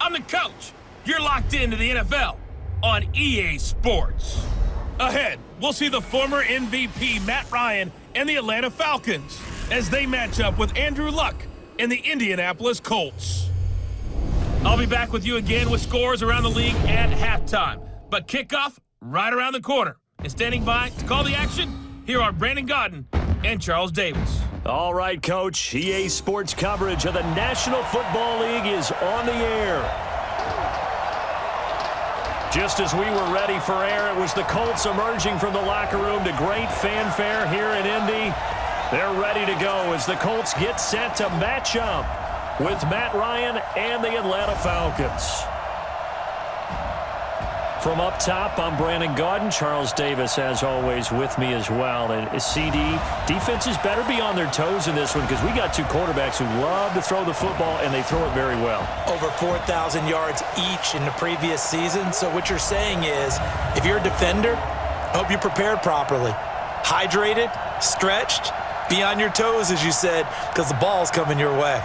I'm the coach. You're locked into the NFL on EA Sports. Ahead, we'll see the former MVP Matt Ryan and the Atlanta Falcons as they match up with Andrew Luck and the Indianapolis Colts. I'll be back with you again with scores around the league at halftime. But kickoff right around the corner. And standing by to call the action, here are Brandon Godden and Charles Davis. All right, Coach. EA Sports coverage of the National Football League is on the air. Just as we were ready for air, it was the Colts emerging from the locker room to great fanfare here in Indy. They're ready to go as the Colts get set to match up with Matt Ryan and the Atlanta Falcons. From up top, I'm Brandon Godden. Charles Davis, as always, with me as well. And CD, defenses better be on their toes in this one because we got two quarterbacks who love to throw the football, and they throw it very well. Over 4,000 yards each in the previous season. So what you're saying is, if you're a defender, I hope you're prepared properly. Hydrated, stretched, be on your toes, as you said, because the ball's coming your way.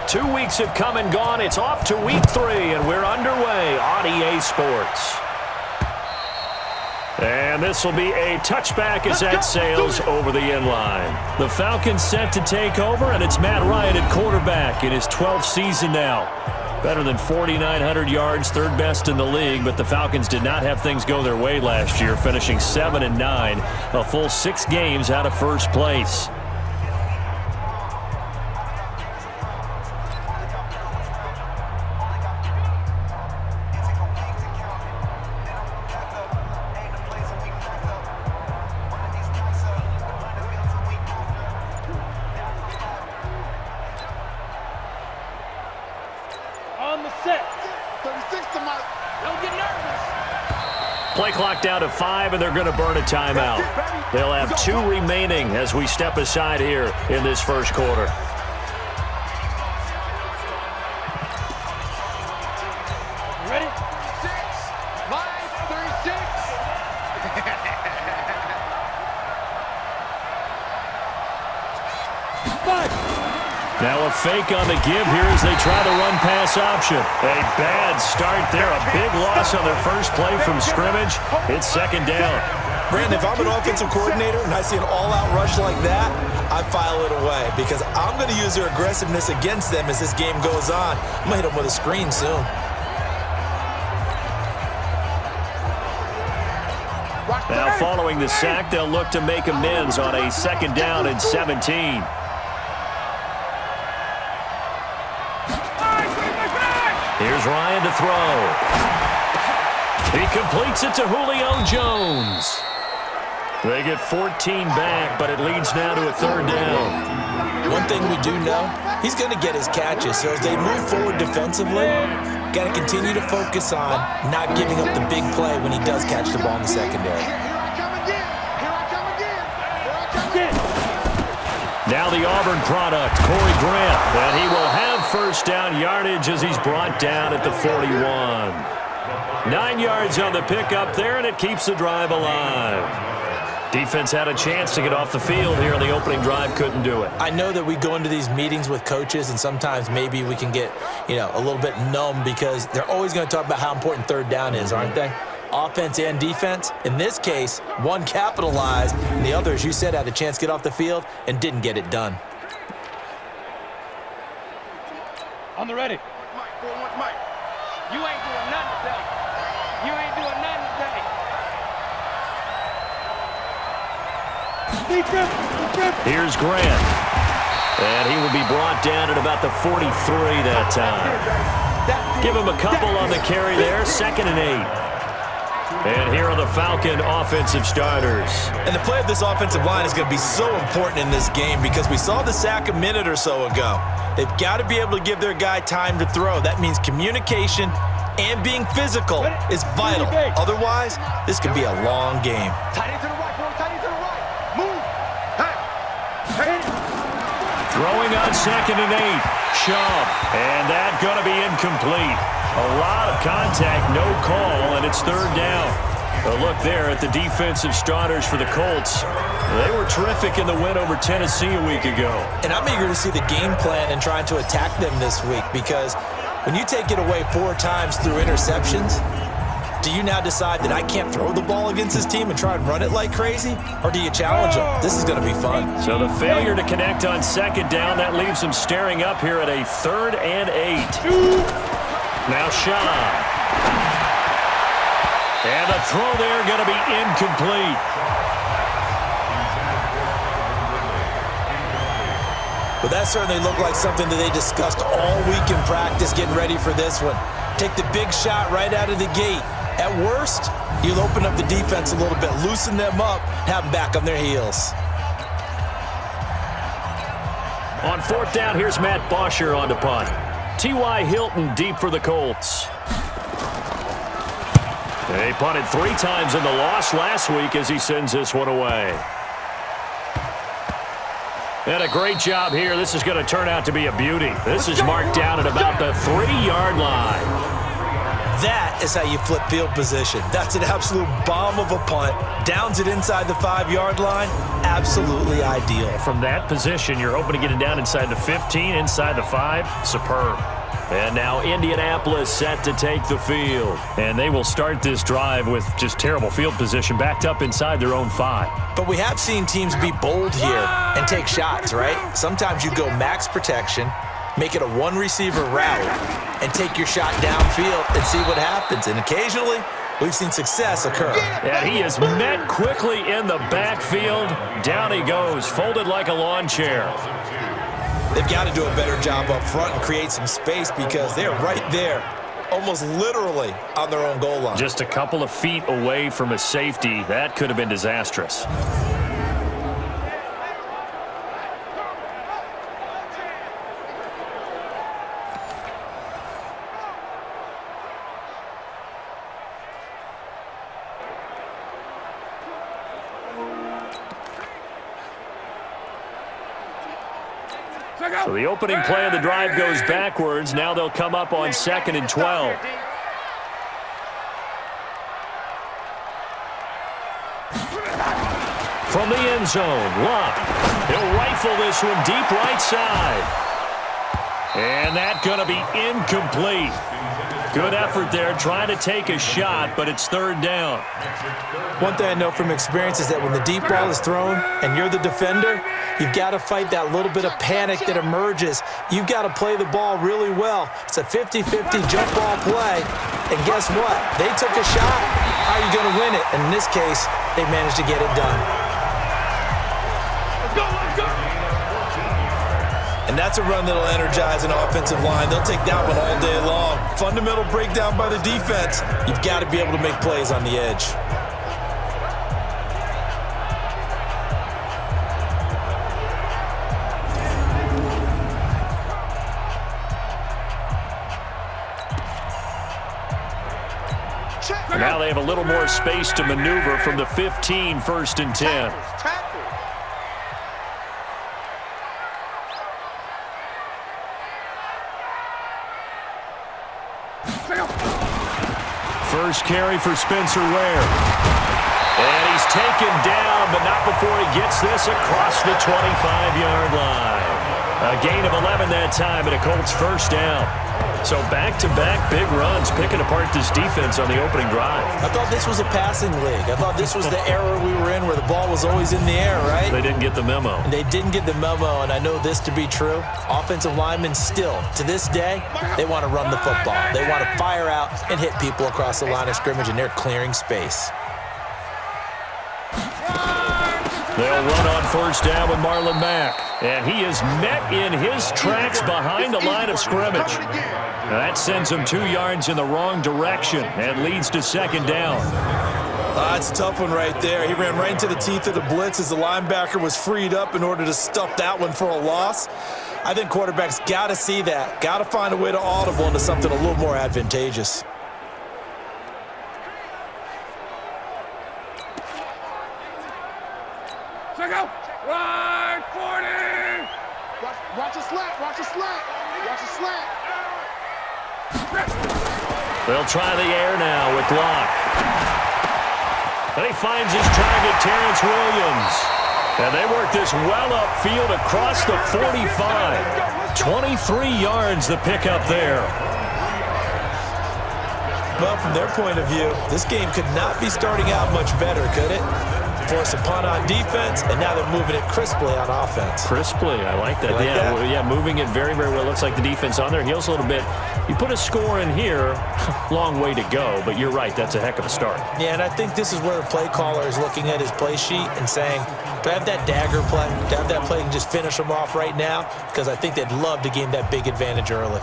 Two weeks have come and gone. It's off to week 3, and we're underway on EA Sports. And this will be a touchback as that sails over the end line. The Falcons set to take over, and it's Matt Ryan at quarterback in his 12th season now. Better than 4,900 yards, third best in the league, but the Falcons did not have things go their way last year, finishing 7-9, a full 6 games out of first place. Play clock down to 5, and they're going to burn a timeout. They'll have 2 remaining as we step aside here in this first quarter. Ready? 36. Live 36. Now a fake on the give here as they try to run pass option. A bad start there. A big loss on their first play from scrimmage. It's second down. Brandon, if I'm an offensive coordinator and I see an all-out rush like that, I file it away because I'm going to use their aggressiveness against them as this game goes on. I'm going to hit them with a screen soon. Now following the sack, they'll look to make amends on a second down and 17. Here's Ryan to throw. He completes it to Julio Jones. They get 14 back, but it leads now to a third down. One thing we do know, he's going to get his catches. So as they move forward defensively, got to continue to focus on not giving up the big play when he does catch the ball in the secondary. Now the Auburn product, Corey Grant, and he will have first down yardage as he's brought down at the 41. 9 yards on the pickup there, and it keeps the drive alive. Defense had a chance to get off the field here on the opening drive, couldn't do it. I know that we go into these meetings with coaches, and sometimes maybe we can get, a little bit numb because they're always going to talk about how important third down is, aren't they? Offense and defense. In this case, one capitalized, and the other, as you said, had a chance to get off the field and didn't get it done. On the ready. Mike. You ain't doing nothing today. You ain't doing nothing today. Here's Grant. And he will be brought down at about the 43 that time. Give him a couple on the carry there, 2nd and 8. And here are the Falcon offensive starters. And the play of this offensive line is going to be so important in this game because we saw the sack a minute or so ago. They've got to be able to give their guy time to throw. That means communication and being physical is vital. Otherwise, this could be a long game. Tight end to the right, boy. Tight end to the right. Move. Hey. Throwing on 2nd and 8. Chubb. And that going to be incomplete. A lot of contact, no call, and it's 3rd down. A look there at the defensive starters for the Colts. They were terrific in the win over Tennessee a week ago. And I'm eager to see the game plan and trying to attack them this week because when you take it away 4 times through interceptions, do you now decide that I can't throw the ball against this team and try and run it like crazy? Or do you challenge them? This is going to be fun. So the failure to connect on 2nd down, that leaves them staring up here at a 3rd and 8. Now Shaw. And the throw there going to be incomplete. But that certainly looked like something that they discussed all week in practice getting ready for this one. Take the big shot right out of the gate. At worst, you'll open up the defense a little bit, loosen them up, have them back on their heels. On 4th down, here's Matt Bosher on the punt. T.Y. Hilton deep for the Colts. They punted 3 times in the loss last week as he sends this one away. And a great job here. This is going to turn out to be a beauty. This is marked down at about the 3-yard line. That is how you flip field position. That's an absolute bomb of a punt. Downs it inside the 5-yard line. Absolutely ideal. From that position, you're hoping to get it down inside the 15, inside the 5. Superb. And now Indianapolis set to take the field. And they will start this drive with just terrible field position backed up inside their own 5. But we have seen teams be bold here and take shots, right? Sometimes you go max protection, make it a 1-receiver route, and take your shot downfield and see what happens. And occasionally, we've seen success occur. And he is met quickly in the backfield. Down he goes, folded like a lawn chair. They've got to do a better job up front and create some space because they're right there, almost literally on their own goal line. Just a couple of feet away from a safety. That could have been disastrous. So the opening play of the drive goes backwards. Now they'll come up on 2nd and 12. From the end zone, Luck. He'll rifle this one deep right side. And that's going to be incomplete. Good effort there trying to take a shot, but it's 3rd down. One thing I know from experience is that when the deep ball is thrown and you're the defender, you've got to fight that little bit of panic that emerges. You've got to play the ball really well. It's a 50-50 jump ball play. And guess what? They took a shot. How are you going to win it? And in this case, they managed to get it done. Let's go, let's go. And that's a run that'll energize an offensive line. They'll take that one all day long. Fundamental breakdown by the defense. You've got to be able to make plays on the edge. And now they have a little more space to maneuver from the 15, 1st and 10. First carry for Spencer Ware. And he's taken down, but not before he gets this across the 25-yard line. A gain of 11 that time, and a Colts 1st down. So back-to-back big runs, picking apart this defense on the opening drive. I thought this was a passing league. I thought this was the era we were in where the ball was always in the air, right? They didn't get the memo. And they didn't get the memo, and I know this to be true. Offensive linemen still, to this day, they want to run the football. They want to fire out and hit people across the line of scrimmage, and they're clearing space. They'll run on first down with Marlon Mack. And he is met in his tracks behind the line of scrimmage. Now that sends him 2 yards in the wrong direction and leads to second down. It's a tough one right there. He ran right into the teeth of the blitz as the linebacker was freed up in order to stuff that one for a loss. I think quarterbacks got to see that. Got to find a way to audible into something a little more advantageous. Check out. Right, 40. Watch a slant. Watch a slant. Watch a slant. They'll try the air now with Locke. And he finds his target, Terrence Williams. And they work this well upfield across the 45. 23 yards the pickup there. Well, from their point of view, this game could not be starting out much better, could it? Force a punt on defense, and now they're moving it crisply on offense. Crisply, I like that. Yeah, moving it very, very well. Looks like the defense on their heels a little bit. You put a score in here, long way to go, but you're right, that's a heck of a start. Yeah, and I think this is where the play caller is looking at his play sheet and saying, do I have that dagger play? Do I have that play and just finish them off right now? Because I think they'd love to gain that big advantage early.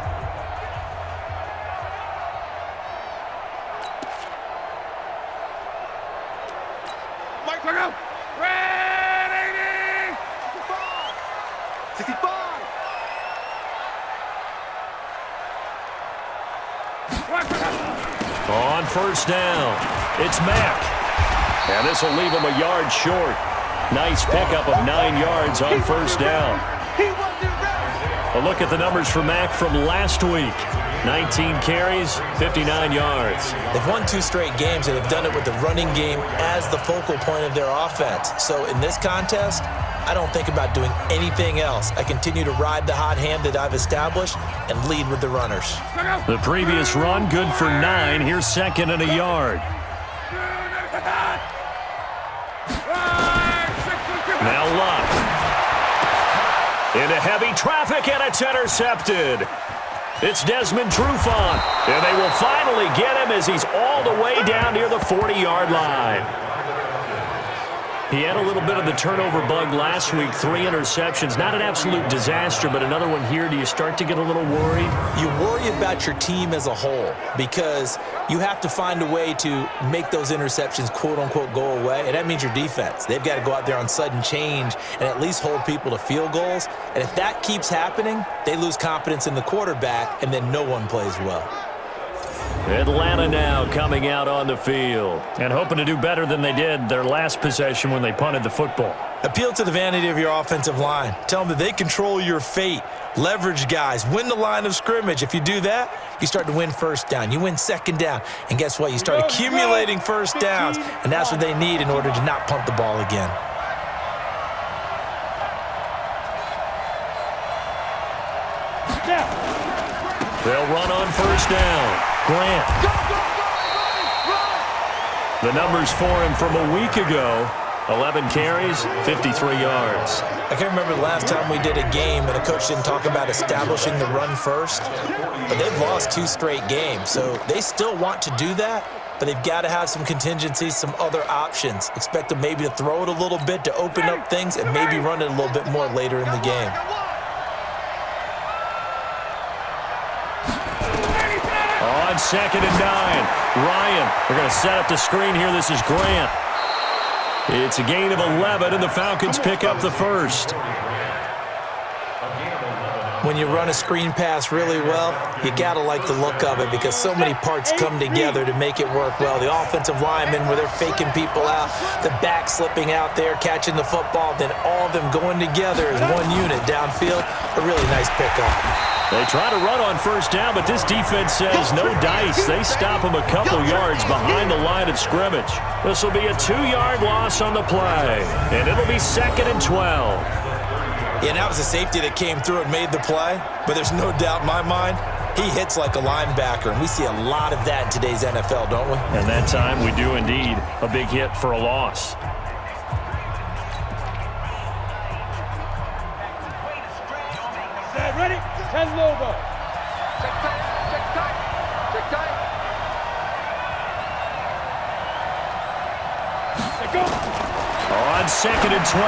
On first down, it's Mack. And this will leave him a yard short. Nice pickup of 9 yards on first down. A look at the numbers for Mack from last week. 19 carries, 59 yards. They've won 2 straight games, and they've done it with the running game as the focal point of their offense. So in this contest, I don't think about doing anything else. I continue to ride the hot hand that I've established and lead with the runners. The previous run, good for 9. Here's second and a yard. Now Locke. Into heavy traffic, and it's intercepted. It's Desmond Trufant, and they will finally get him as he's all the way down near the 40-yard line. He had a little bit of the turnover bug last week, 3 interceptions. Not an absolute disaster, but another one here. Do you start to get a little worried? You worry about your team as a whole because you have to find a way to make those interceptions, quote-unquote, go away, and that means your defense. They've got to go out there on sudden change and at least hold people to field goals, and if that keeps happening, they lose confidence in the quarterback, and then no one plays well. Atlanta now coming out on the field and hoping to do better than they did their last possession when they punted the football. Appeal to the vanity of your offensive line. Tell them that they control your fate. Leverage guys. Win the line of scrimmage. If you do that, you start to win first down. You win second down. And guess what? You start accumulating first downs, and that's what they need in order to not punt the ball again. They'll run on first down. Grant. The numbers for him from a week ago, 11 carries, 53 yards. I can't remember the last time we did a game and a coach didn't talk about establishing the run first, but they've lost 2 straight games, so they still want to do that, but they've got to have some contingencies, some other options. Expect them maybe to throw it a little bit to open up things and maybe run it a little bit more later in the game. On 2nd and 9, Ryan. They're going to set up the screen here. This is Grant. It's a gain of 11, and the Falcons pick up the first. When you run a screen pass really well, you got to like the look of it because so many parts come together to make it work well. The offensive linemen, where they're faking people out, the back slipping out there, catching the football, then all of them going together as one unit downfield. A really nice pickup. They try to run on first down, but this defense says no dice. They stop them a couple yards behind the line of scrimmage. This will be a 2-yard loss on the play, and it'll be 2nd and 12. Yeah, and that was a safety that came through and made the play, but there's no doubt in my mind, he hits like a linebacker, and we see a lot of that in today's NFL, don't we? And that time we do indeed. A big hit for a loss. Ready? 10 logo. Check tight. Check tight. Check tight. Let's go. On on 2nd and 12.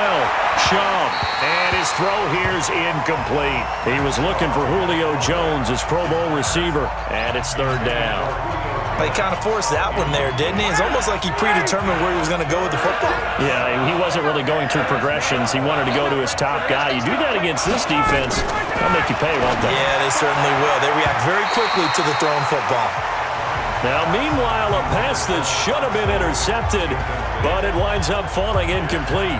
Chubb. And his throw here's incomplete. He was looking for Julio Jones, his Pro Bowl receiver. And it's 3rd down. He kind of forced that one there, didn't he? It's almost like he predetermined where he was going to go with the football. Yeah, he wasn't really going through progressions. He wanted to go to his top guy. You do that against this defense, they'll make you pay, won't they? Yeah, they certainly will. They react very quickly to the thrown football. Now, meanwhile, a pass that should have been intercepted, but it winds up falling incomplete.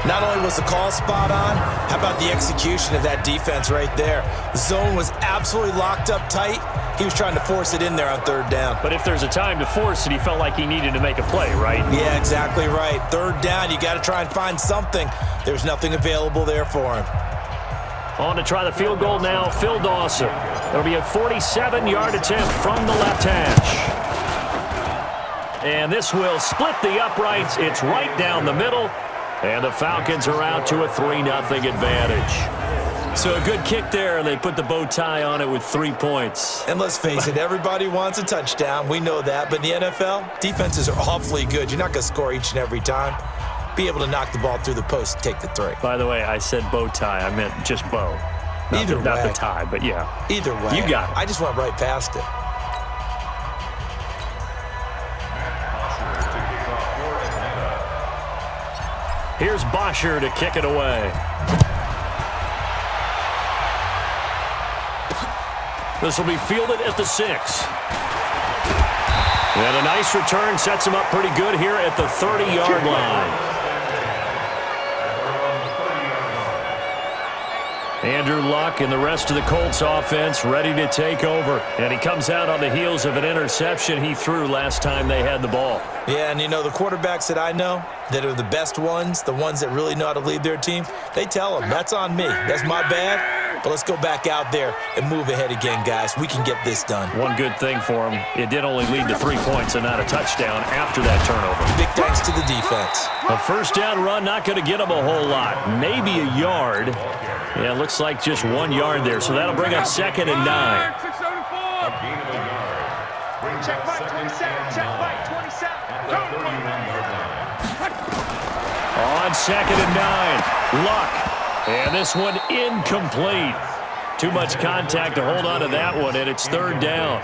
Not only was the call spot on, how about the execution of that defense right there? The zone was absolutely locked up tight. He was trying to force it in there on 3rd down. But if there's a time to force it, he felt like he needed to make a play, right? Yeah, exactly right. 3rd down, you got to try and find something. There's nothing available there for him. On to try the field goal now, Phil Dawson. It'll be a 47-yard attempt from the left hash. And this will split the uprights. It's right down the middle. And the Falcons are out to a 3-0 advantage. So a good kick there, and they put the bow tie on it with 3 points. And let's face it, everybody wants a touchdown. We know that. But in the NFL, defenses are awfully good. You're not going to score each and every time. Be able to knock the ball through the post and take the 3. By the way, I said bow tie. I meant just bow. Not the tie, but yeah. Either way. You got it. I just went right past it. Here's Bosher to kick it away. This will be fielded at the 6. And a nice return sets him up pretty good here at the 30-yard line. Andrew Luck and the rest of the Colts offense ready to take over. And he comes out on the heels of an interception he threw last time they had the ball. Yeah, and you know, the quarterbacks that I know that are the best ones, the ones that really know how to lead their team, they tell them, that's on me. That's my bad. But let's go back out there and move ahead again, guys. We can get this done. One good thing for him, it did only lead to 3 points and not a touchdown after that turnover. Big thanks to the defense. A 1st down run, not going to get him a whole lot. Maybe a yard. Yeah, it looks like just 1 yard there, so that'll bring up 2nd and 9. Check back 27. Check back 27. On 2nd and 9, Luck. And this one incomplete. Too much contact to hold on to that one, and it's 3rd down.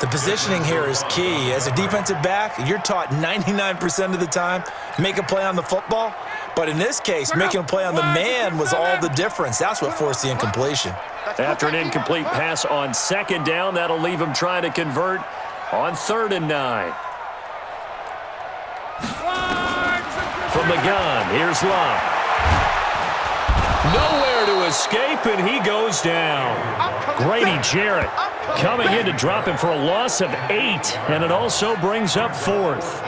The positioning here is key. As a defensive back, you're taught 99% of the time, make a play on the football. But in this case, making a play on the man was all the difference. That's what forced the incompletion. After an incomplete pass on 2nd down, that'll leave him trying to convert on 3rd and 9. From the gun, here's Luck. Nowhere to escape, and he goes down. Grady Jarrett coming in to drop him for a loss of 8, and it also brings up 4th.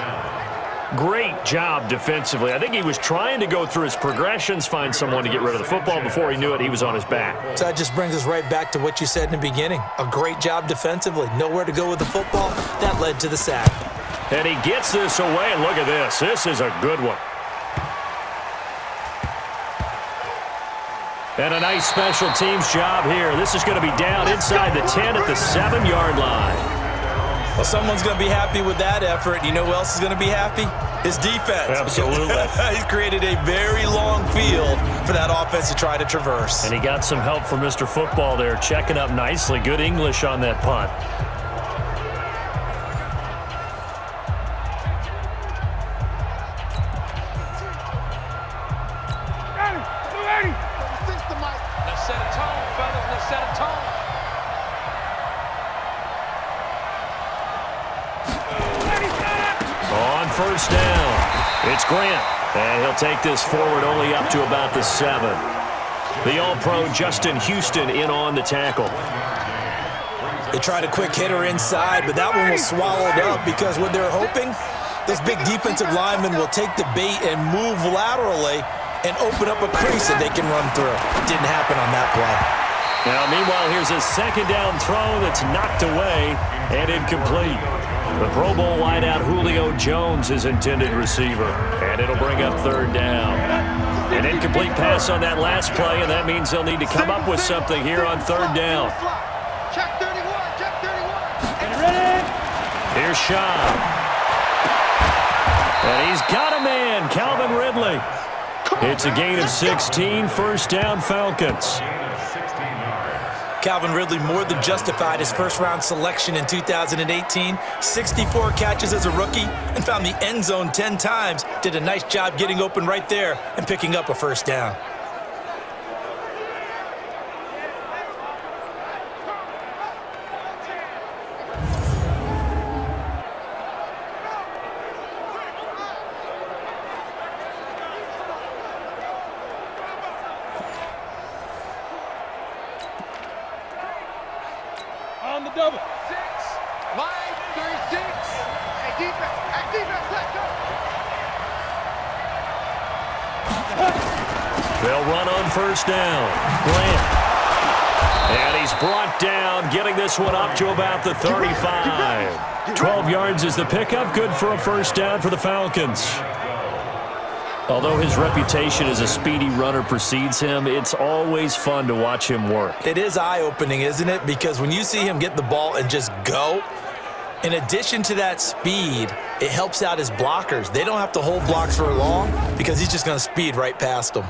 Great job defensively. I think he was trying to go through his progressions, find someone to get rid of the football. Before he knew it, he was on his back. So that just brings us right back to what you said in the beginning. A great job defensively. Nowhere to go with the football. That led to the sack. And he gets this away, and look at this. This is a good one. And a nice special teams job here. This is going to be down inside the 10 at the 7-yard line. Well, someone's going to be happy with that effort. You know who else is going to be happy? His defense. Absolutely. He's created a very long field for that offense to try to traverse. And he got some help from Mr. Football there, checking up nicely. Good English on that punt. Let's set a tone, fellas. Let's set a tone. On 1st down, it's Grant. And he'll take this forward only up to about the 7. The All-Pro Justin Houston in on the tackle. They tried a quick hitter inside, but that one was swallowed up because what they're hoping, this big defensive lineman will take the bait and move laterally and open up a crease that they can run through. Didn't happen on that play. Now, meanwhile, here's a 2nd down throw that's knocked away and incomplete. The Pro Bowl wideout Julio Jones is intended receiver, and it'll bring up 3rd down. An incomplete pass on that last play, and that means they'll need to come up with something here on 3rd down. Check 31. Check 31. Here's Shaw. And he's got a man, Calvin Ridley. It's a gain of 16, first down Falcons. Calvin Ridley more than justified his first-round selection in 2018. 64 catches as a rookie and found the end zone 10 times. Did a nice job getting open right there and picking up a first down. On the double. 6. Line 36. Hey, defense. Hey, defense. Let's go. They'll run on first down. Grant. And he's brought down, getting this one up to about the 35. 12 yards is the pickup. Good for a first down for the Falcons. Although his reputation as a speedy runner precedes him, it's always fun to watch him work. It is eye-opening, isn't it? Because when you see him get the ball and just go, in addition to that speed, it helps out his blockers. They don't have to hold blocks for long because he's just going to speed right past them.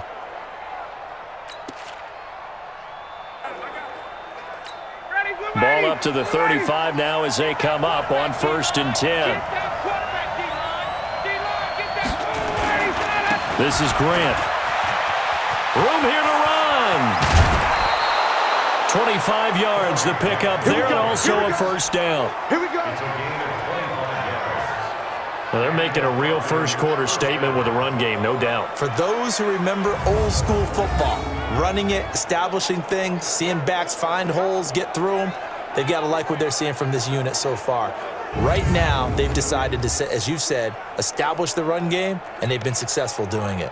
Ball up to the 35 now as they come up on 1st and 10. This is Grant. Room here to run. 25 yards, the pickup there, and also a first down. Here we go. Well, they're making a real first-quarter statement with a run game, no doubt. For those who remember old-school football, running it, establishing things, seeing backs find holes, get through them, they've got to like what they're seeing from this unit so far. Right now, they've decided to, as you said, establish the run game, and they've been successful doing it.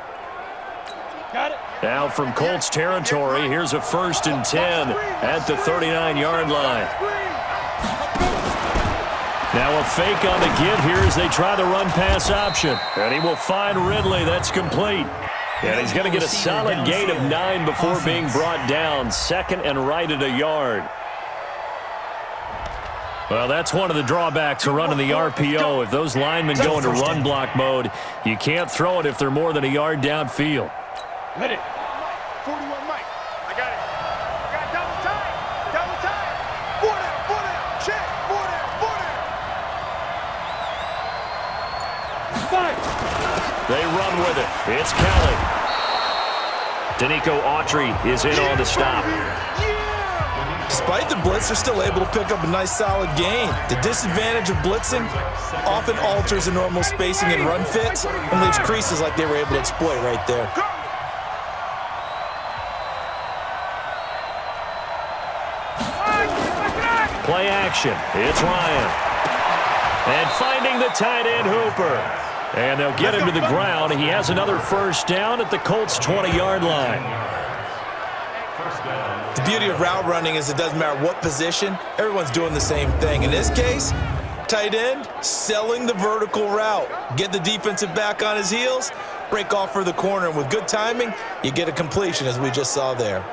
Got it. Now from Colts territory, here's a 1st and 10 at the 39-yard line. Now a fake on the give here as they try the run-pass option. And he will find Ridley. That's complete. And he's going to get a solid gain of 9 before being brought down. Second and right at a yard. Well, that's one of the drawbacks of running the RPO. If those linemen go into run block mode, you can't throw it if they're more than a yard downfield. Hit it. 41 Mike. I got it. I got double time. Double time. 4 down. Check. 4 down. 5. They run with it. It's Kelly. Danico Autry is in on the stop. Despite the blitz, they're still able to pick up a nice solid gain. The disadvantage of blitzing often alters the normal spacing and run fits and leaves creases like they were able to exploit right there. Play action. It's Ryan. And finding the tight end Hooper. And they'll get him to the ground. He has another first down at the Colts' 20-yard line. The beauty of route running is it doesn't matter what position, everyone's doing the same thing. In this case, tight end, selling the vertical route. Get the defensive back on his heels, break off for the corner, and with good timing, you get a completion as we just saw there.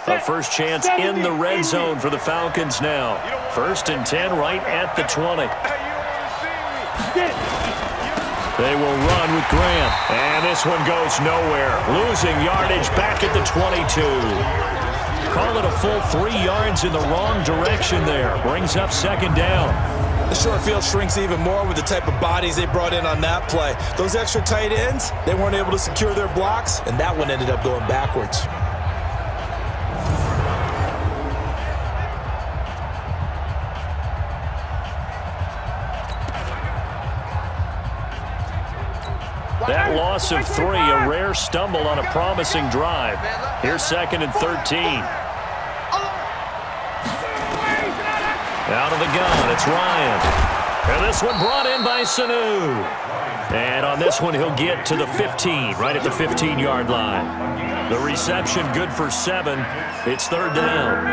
A first chance in the red zone for the Falcons now. 1st and 10 right at the 20. They will run with Grant. And this one goes nowhere. Losing yardage back at the 22. Call it a full 3 yards in the wrong direction there. Brings up 2nd down. The short field shrinks even more with the type of bodies they brought in on that play. Those extra tight ends, they weren't able to secure their blocks, and that one ended up going backwards. That loss of 3, a rare stumble on a promising drive. Here's 2nd and 13. Out of the gun, it's Ryan. And this one brought in by Sanu. And on this one, he'll get to the 15, right at the 15-yard line. The reception good for 7. It's 3rd down.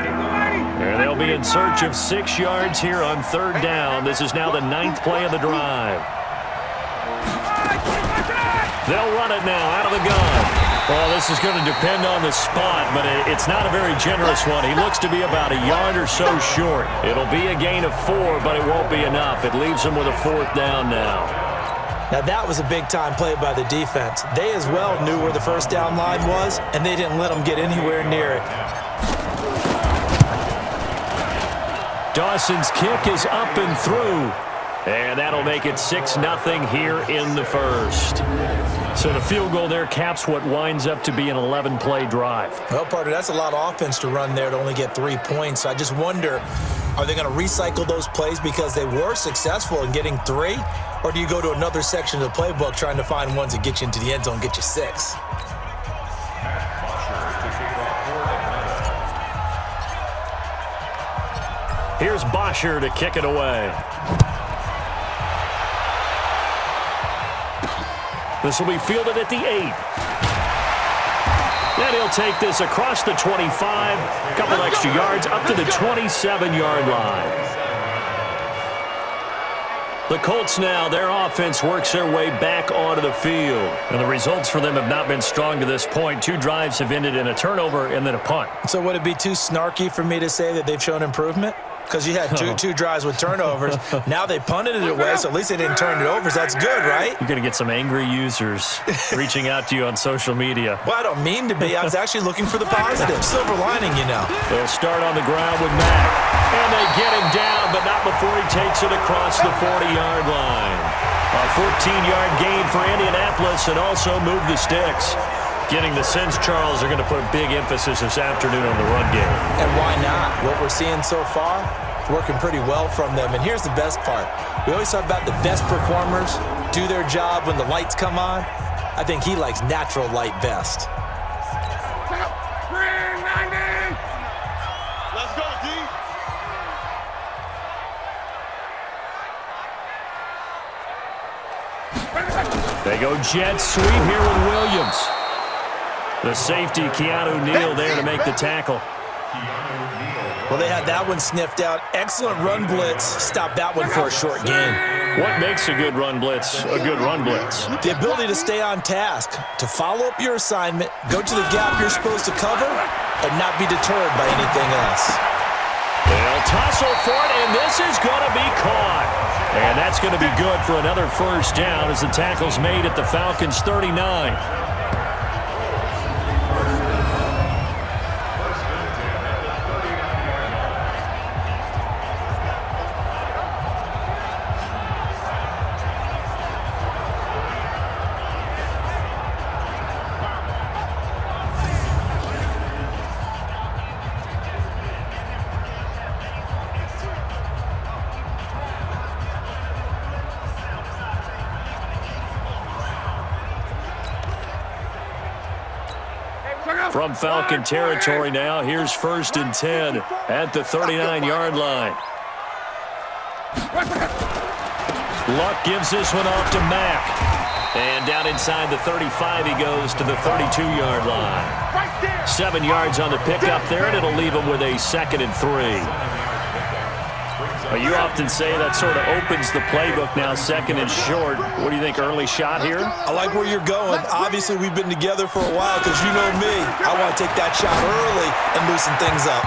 And they'll be in search of 6 yards here on 3rd down. This is now the 9th play of the drive. They'll run it now out of the gun. Well, this is going to depend on the spot, but it's not a very generous one. He looks to be about a yard or so short. It'll be a gain of 4, but it won't be enough. It leaves him with a 4th down now. Now, that was a big-time play by the defense. They as well knew where the first down line was, and they didn't let them get anywhere near it. Dawson's kick is up and through. And that'll make it 6-0 here in the first. So the field goal there caps what winds up to be an 11-play drive. Well, partner, that's a lot of offense to run there to only get 3 points. So I just wonder, are they going to recycle those plays because they were successful in getting 3? Or do you go to another section of the playbook trying to find ones that get you into the end zone and get you 6? Here's Bosher to kick it away. This will be fielded at the 8. Then he'll take this across the 25, a couple extra yards up to the 27-yard line. The Colts now, their offense works their way back onto the field. And the results for them have not been strong to this point. 2 drives have ended in a turnover and then a punt. So would it be too snarky for me to say that they've shown improvement? Because you had two drives with turnovers. Now they punted it away, so at least they didn't turn it over. So that's good, right? You're going to get some angry users reaching out to you on social media. Well, I don't mean to be. I was actually looking for the positive. Silver lining, you know. They'll start on the ground with Mack. And they get him down, but not before he takes it across the 40-yard line. A 14-yard gain for Indianapolis and also move the sticks. Getting the sense, Charles, are going to put a big emphasis this afternoon on the run game. And why not? What we're seeing so far, working pretty well from them. And here's the best part. We always talk about the best performers do their job when the lights come on. I think he likes natural light best. Let's go, D. They go jet sweep here with Williams. The safety, Keanu Neal, there to make the tackle. Well, they had that one sniffed out. Excellent run blitz. Stop that one for a short gain. What makes a good run blitz a good run blitz? The ability to stay on task, to follow up your assignment, go to the gap you're supposed to cover, and not be deterred by anything else. They'll tussle for it, and this is going to be caught. And that's going to be good for another first down as the tackle's made at the Falcons' 39. From Falcon territory now, here's 1st and 10 at the 39-yard line. Luck gives this one off to Mack. And down inside the 35, he goes to the 32-yard line. 7 yards on the pickup there, and it'll leave him with a 2nd and 3. You often say that sort of opens the playbook now, 2nd and short. What do you think, early shot here? I like where you're going. Obviously, we've been together for a while because you know me. I want to take that shot early and loosen things up.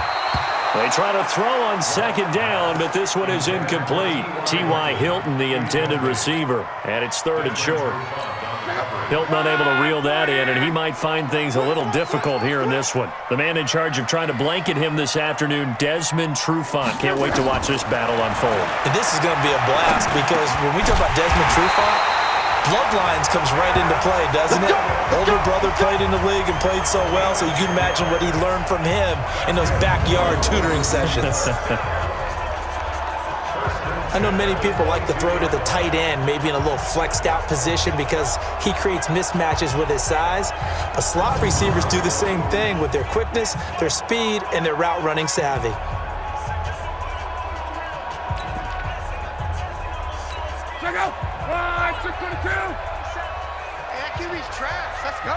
They try to throw on 2nd down, but this one is incomplete. T.Y. Hilton, the intended receiver, and it's 3rd and short. Hilton unable to reel that in, and he might find things a little difficult here in this one. The man in charge of trying to blanket him this afternoon, Desmond Trufant. Can't wait to watch this battle unfold. And this is going to be a blast because when we talk about Desmond Trufant, bloodlines comes right into play, doesn't it? Older brother played in the league and played so well, so you can imagine what he learned from him in those backyard tutoring sessions. I know many people like to throw to the tight end, maybe in a little flexed out position because he creates mismatches with his size. But slot receivers do the same thing with their quickness, their speed, and their route running savvy. Check out. 622. Hey, that QB's trash. Let's go.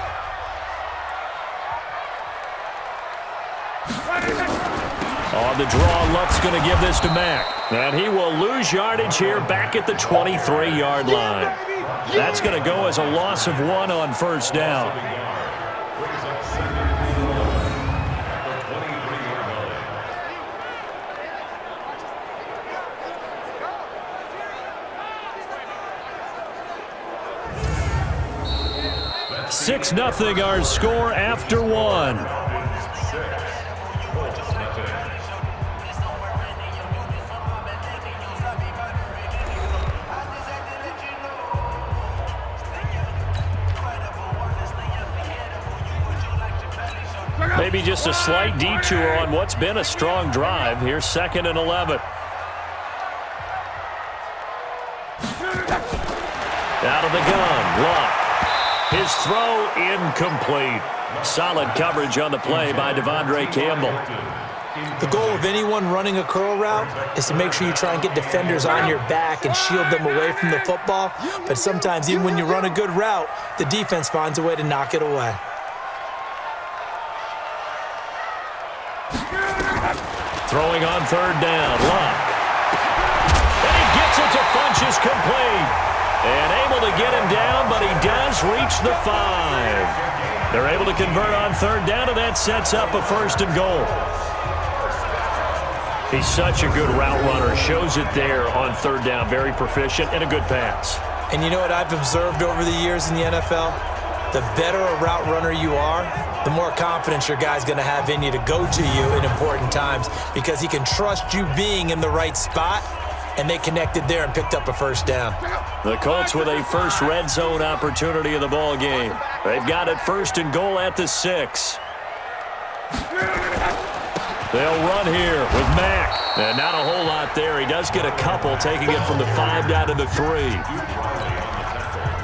On the draw, Luck's going to give this to Mack. And he will lose yardage here back at the 23-yard line. That's going to go as a loss of 1 on 1st down. 6-0 our score after one. Maybe just a slight detour on what's been a strong drive. Here's 2nd and 11. Out of the gun, Luck. His throw incomplete. Solid coverage on the play by Devondre Campbell. The goal of anyone running a curl route is to make sure you try and get defenders on your back and shield them away from the football. But sometimes even when you run a good route, the defense finds a way to knock it away. Throwing on 3rd down, Luck. And he gets it to Funchess complete. And able to get him down, but he does reach the 5. They're able to convert on 3rd down, and that sets up a 1st and goal. He's such a good route runner. Shows it there on 3rd down. Very proficient and a good pass. And you know what I've observed over the years in the NFL? The better a route runner you are, the more confidence your guy's going to have in you to go to you in important times because he can trust you being in the right spot, and they connected there and picked up a 1st down. The Colts with a first red zone opportunity of the ball game. They've got it 1st and goal at the 6. They'll run here with Mack. And not a whole lot there. He does get a couple, taking it from the 5 down to the 3.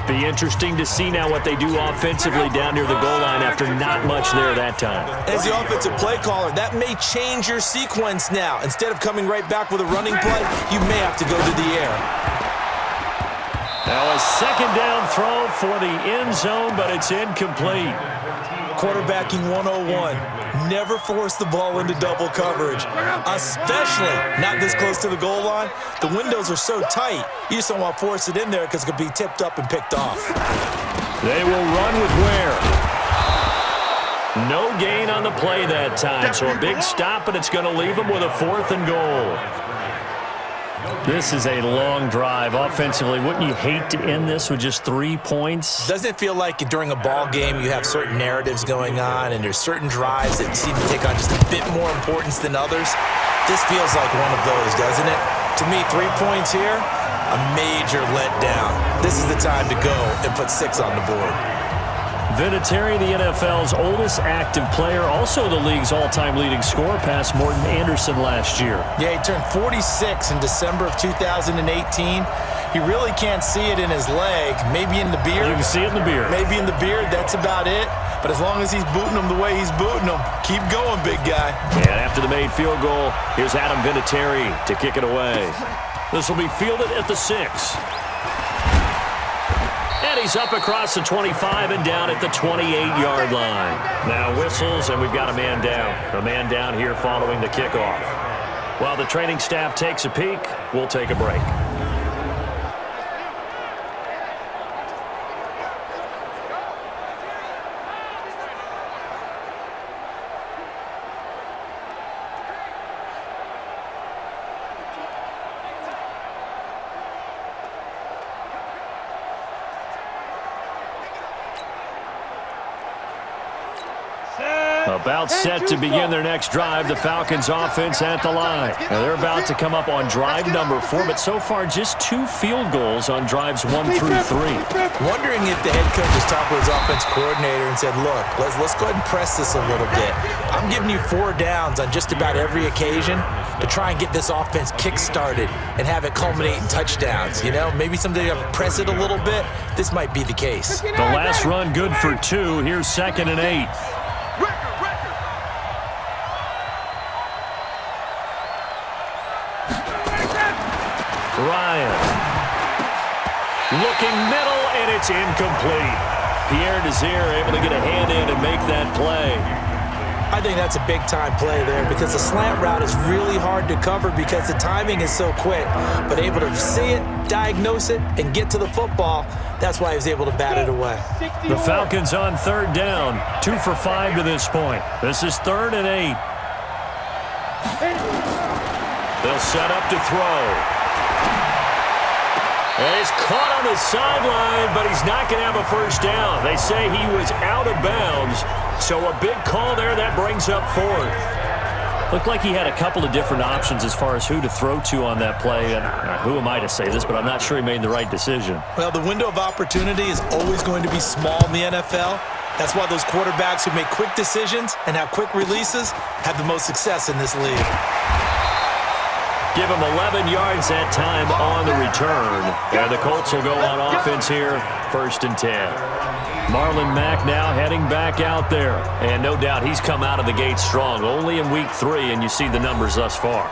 Be interesting to see now what they do offensively down near the goal line after not much there that time. As the offensive play caller, that may change your sequence now. Instead of coming right back with a running play, you may have to go to the air. Now a 2nd down throw for the end zone, but it's incomplete. Quarterbacking 101. Never force the ball into double coverage, especially not this close to the goal line. The windows are so tight, you just don't want to force it in there because it could be tipped up and picked off. They will run with Ware. No gain on the play that time, so a big stop, and it's going to leave them with a 4th and goal. This is a long drive. Offensively, wouldn't you hate to end this with just 3 points? Doesn't it feel like during a ball game you have certain narratives going on and there's certain drives that seem to take on just a bit more importance than others? This feels like one of those, doesn't it? To me, 3 points here, a major letdown. This is the time to go and put 6 on the board. Vinatieri, the NFL's oldest active player, also the league's all-time leading scorer, past Morton Anderson last year. Yeah, he turned 46 in December of 2018. He really can't see it in his leg, maybe in the beard. You can see it in the beard. Maybe in the beard, that's about it. But as long as he's booting him the way he's booting him, keep going, big guy. And after the made field goal, here's Adam Vinatieri to kick it away. This will be fielded at the 6. And he's up across the 25 and down at the 28-yard line. Now whistles, and we've got a man down. A man down here following the kickoff. While the training staff takes a peek, we'll take a break. About set to begin their next drive, the Falcons offense at the line. Now they're about to come up on drive number 4, but so far just 2 field goals on drives 1 through 3. Wondering if the head coach has talked with his offense coordinator and said, look, let's go ahead and press this a little bit. I'm giving you 4 downs on just about every occasion to try and get this offense kick-started and have it culminate in touchdowns. You know, maybe someday I'll press it a little bit. This might be the case. The last run good for 2. Here's 2nd and 8. Ryan. Looking middle, and it's incomplete. Pierre Desir able to get a hand in and make that play. I think that's a big-time play there because the slant route is really hard to cover because the timing is so quick. But able to see it, diagnose it, and get to the football, that's why he was able to bat it away. The Falcons on 3rd down, 2 for 5 to this point. This is 3rd and 8. They'll set up to throw. And he's caught on the sideline, but he's not going to have a first down. They say he was out of bounds, so a big call there that brings up fourth. Looked like he had a couple of different options as far as who to throw to on that play. And who am I to say this, but I'm not sure he made the right decision. Well, the window of opportunity is always going to be small in the NFL. That's why those quarterbacks who make quick decisions and have quick releases have the most success in this league. Give him 11 yards that time on the return. And the Colts will go on offense here, 1st and 10. Marlon Mack now heading back out there. And no doubt he's come out of the gate strong, only in week 3, and you see the numbers thus far.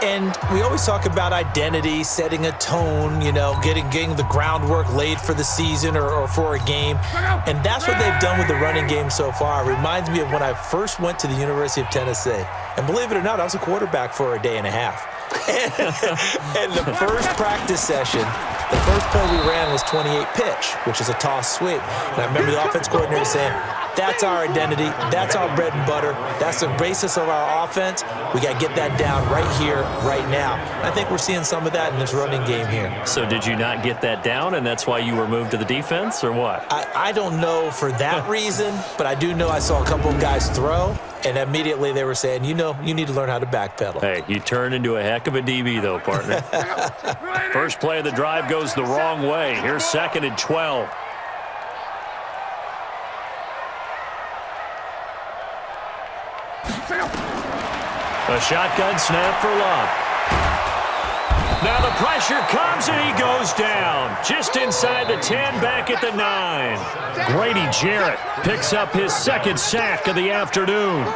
And we always talk about identity, setting a tone, getting the groundwork laid for the season or for a game. And that's what they've done with the running game so far. It reminds me of when I first went to the University of Tennessee. And believe it or not, I was a quarterback for a day and a half. And the first practice session, the first play we ran was 28 pitch, which is a toss sweep. And I remember the offense coordinator saying, that's our identity. That's our bread and butter. That's the basis of our offense. We got to get that down right here, right now. And I think we're seeing some of that in this running game here. So did you not get that down, and that's why you were moved to the defense, or what? I don't know for that reason, but I do know I saw a couple of guys throw, and immediately they were saying, you need to learn how to backpedal. Hey, you turn into a heck of a DB, though, partner. First play of the drive goes the wrong way. Here's 2nd and 12. A shotgun snap for Luck. Now the pressure comes and he goes down. Just inside the 10, back at the 9. Grady Jarrett picks up his 2nd sack of the afternoon.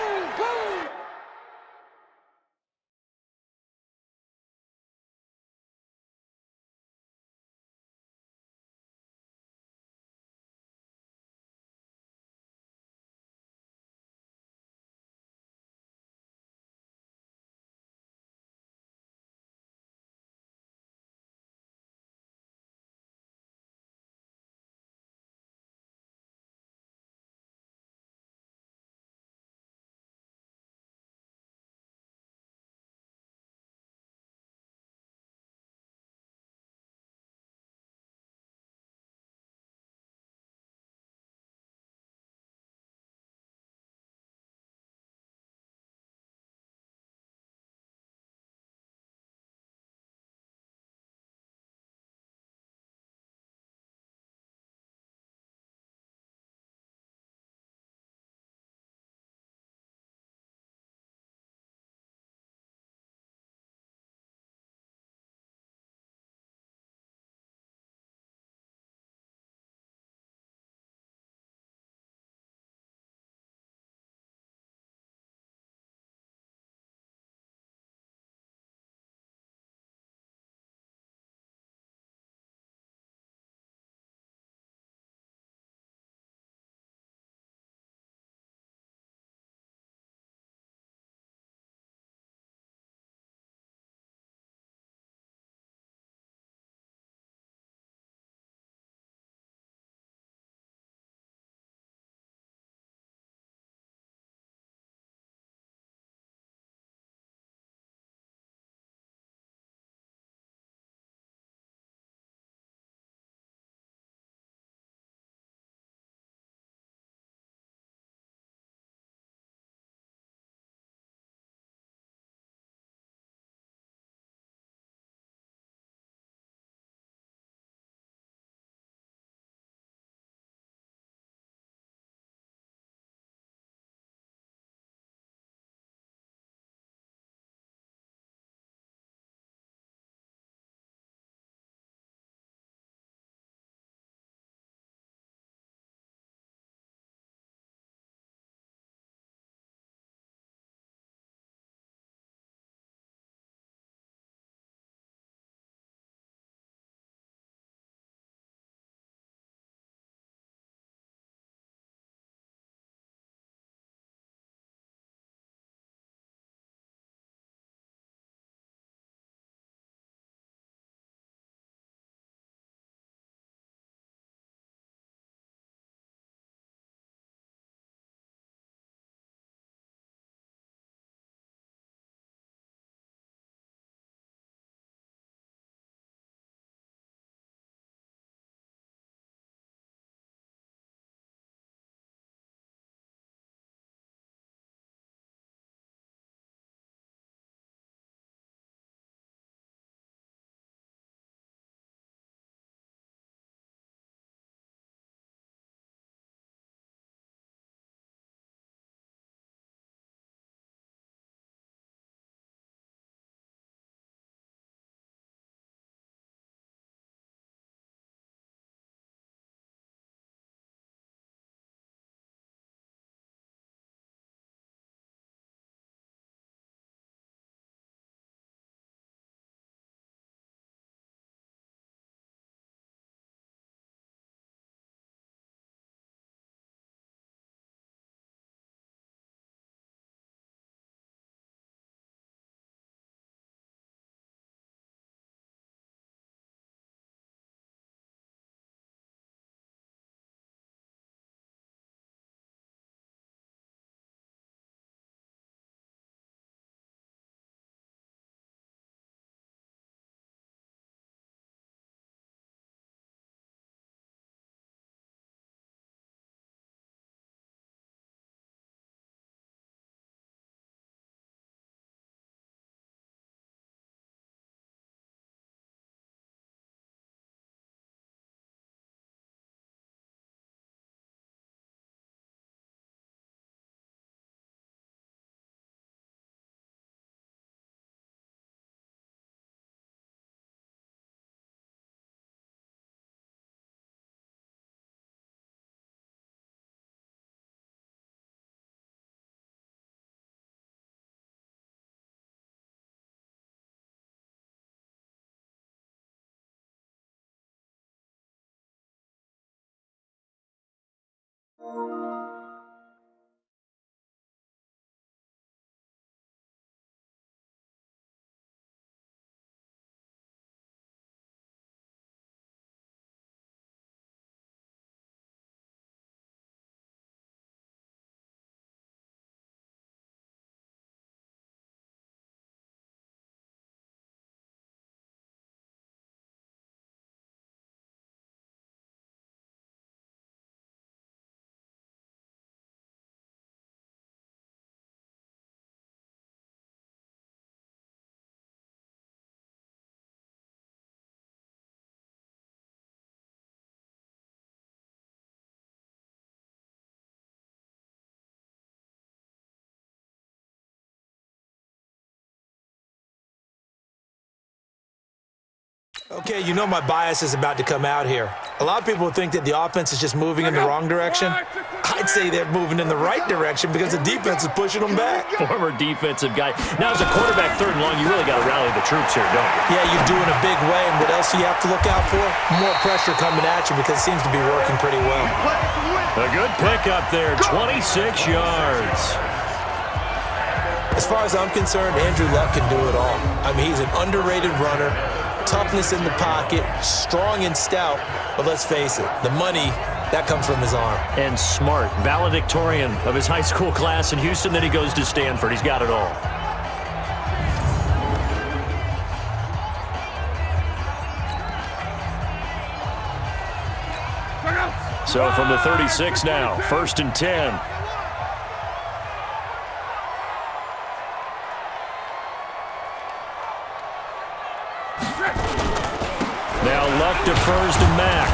Okay, you know my bias is about to come out here. A lot of people think that the offense is just moving in the wrong direction. I'd say they're moving in the right direction because the defense is pushing them back. Former defensive guy. Now, as a quarterback, 3rd and long, you really got to rally the troops here, don't you? Yeah, you're doing a big way, and what else do you have to look out for? More pressure coming at you because it seems to be working pretty well. A good pickup there, 26 yards. As far as I'm concerned, Andrew Luck can do it all. I mean, he's an underrated runner. Toughness in the pocket, strong and stout, but let's face it, the money, that comes from his arm. And smart, valedictorian of his high school class in Houston, then he goes to Stanford. He's got it all. So from the 36 now, 1st and 10. Now Luck defers to Mack.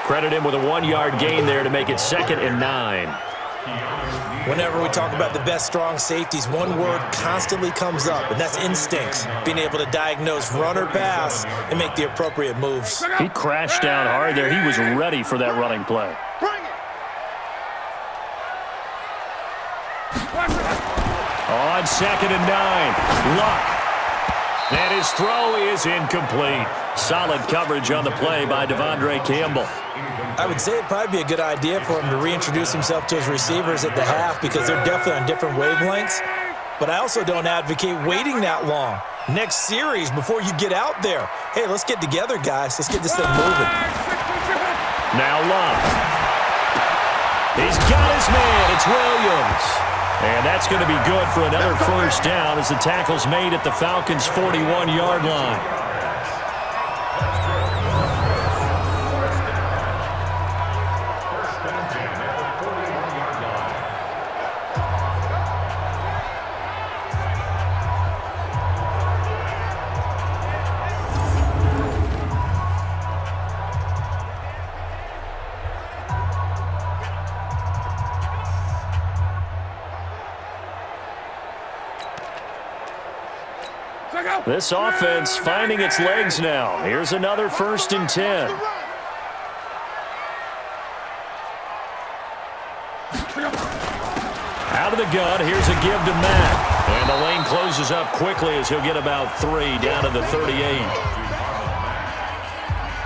Credit him with a 1-yard gain there to make it 2nd and 9. Whenever we talk about the best strong safeties, one word constantly comes up, and that's instincts. Being able to diagnose run or pass and make the appropriate moves. He crashed down hard there. He was ready for that running play. On 2nd and 9, Luck. And his throw is incomplete. Solid coverage on the play by Devondre Campbell. I would say it'd probably be a good idea for him to reintroduce himself to his receivers at the half because they're definitely on different wavelengths. But I also don't advocate waiting that long. Next series, before you get out there, hey, let's get together, guys. Let's get this thing moving. Now Luck. He's got his man. It's Williams. And that's going to be good for another 1st down as the tackle's made at the Falcons' 41-yard line. This offense finding its legs now. Here's another 1st and 10. Out of the gun, here's a give to Mack. And the lane closes up quickly as he'll get about 3 down to the 38.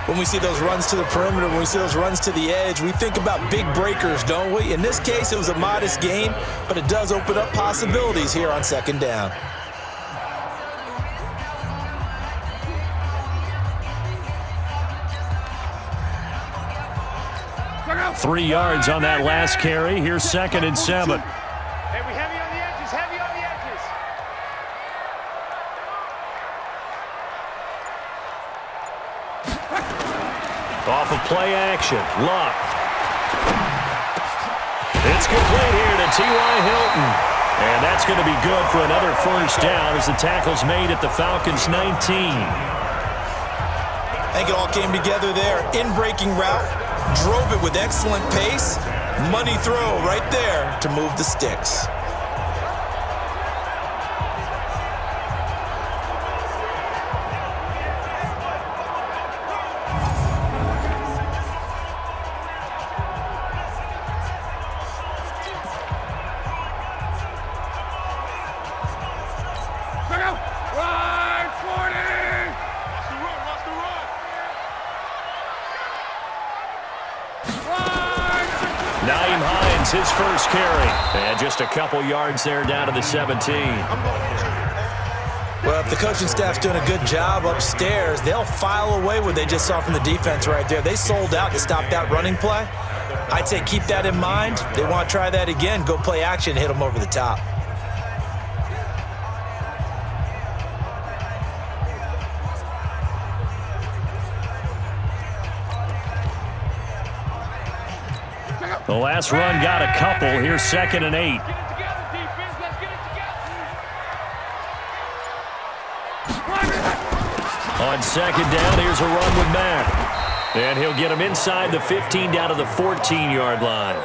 When we see those runs to the perimeter, when we see those runs to the edge, we think about big breakers, don't we? In this case, it was a modest gain, but it does open up possibilities here on 2nd down. 3 yards on that last carry. Here's 2nd and 7. Hey, we heavy on the edges, heavy on the edges. Off of play action, Luck. It's complete here to T.Y. Hilton. And that's going to be good for another 1st down as the tackle's made at the Falcons' 19. I think it all came together there. In-breaking route, drove it with excellent pace. Money throw right there to move the sticks. His first carry. And just a couple yards there down to the 17. Well, if the coaching staff's doing a good job upstairs, they'll file away what they just saw from the defense right there. They sold out to stop that running play. I'd say keep that in mind. They want to try that again. Go play action, hit them over the top. The last run got a couple. Here's 2nd and 8. On 2nd down, here's a run with Mack. And he'll get him inside the 15 down to the 14-yard line.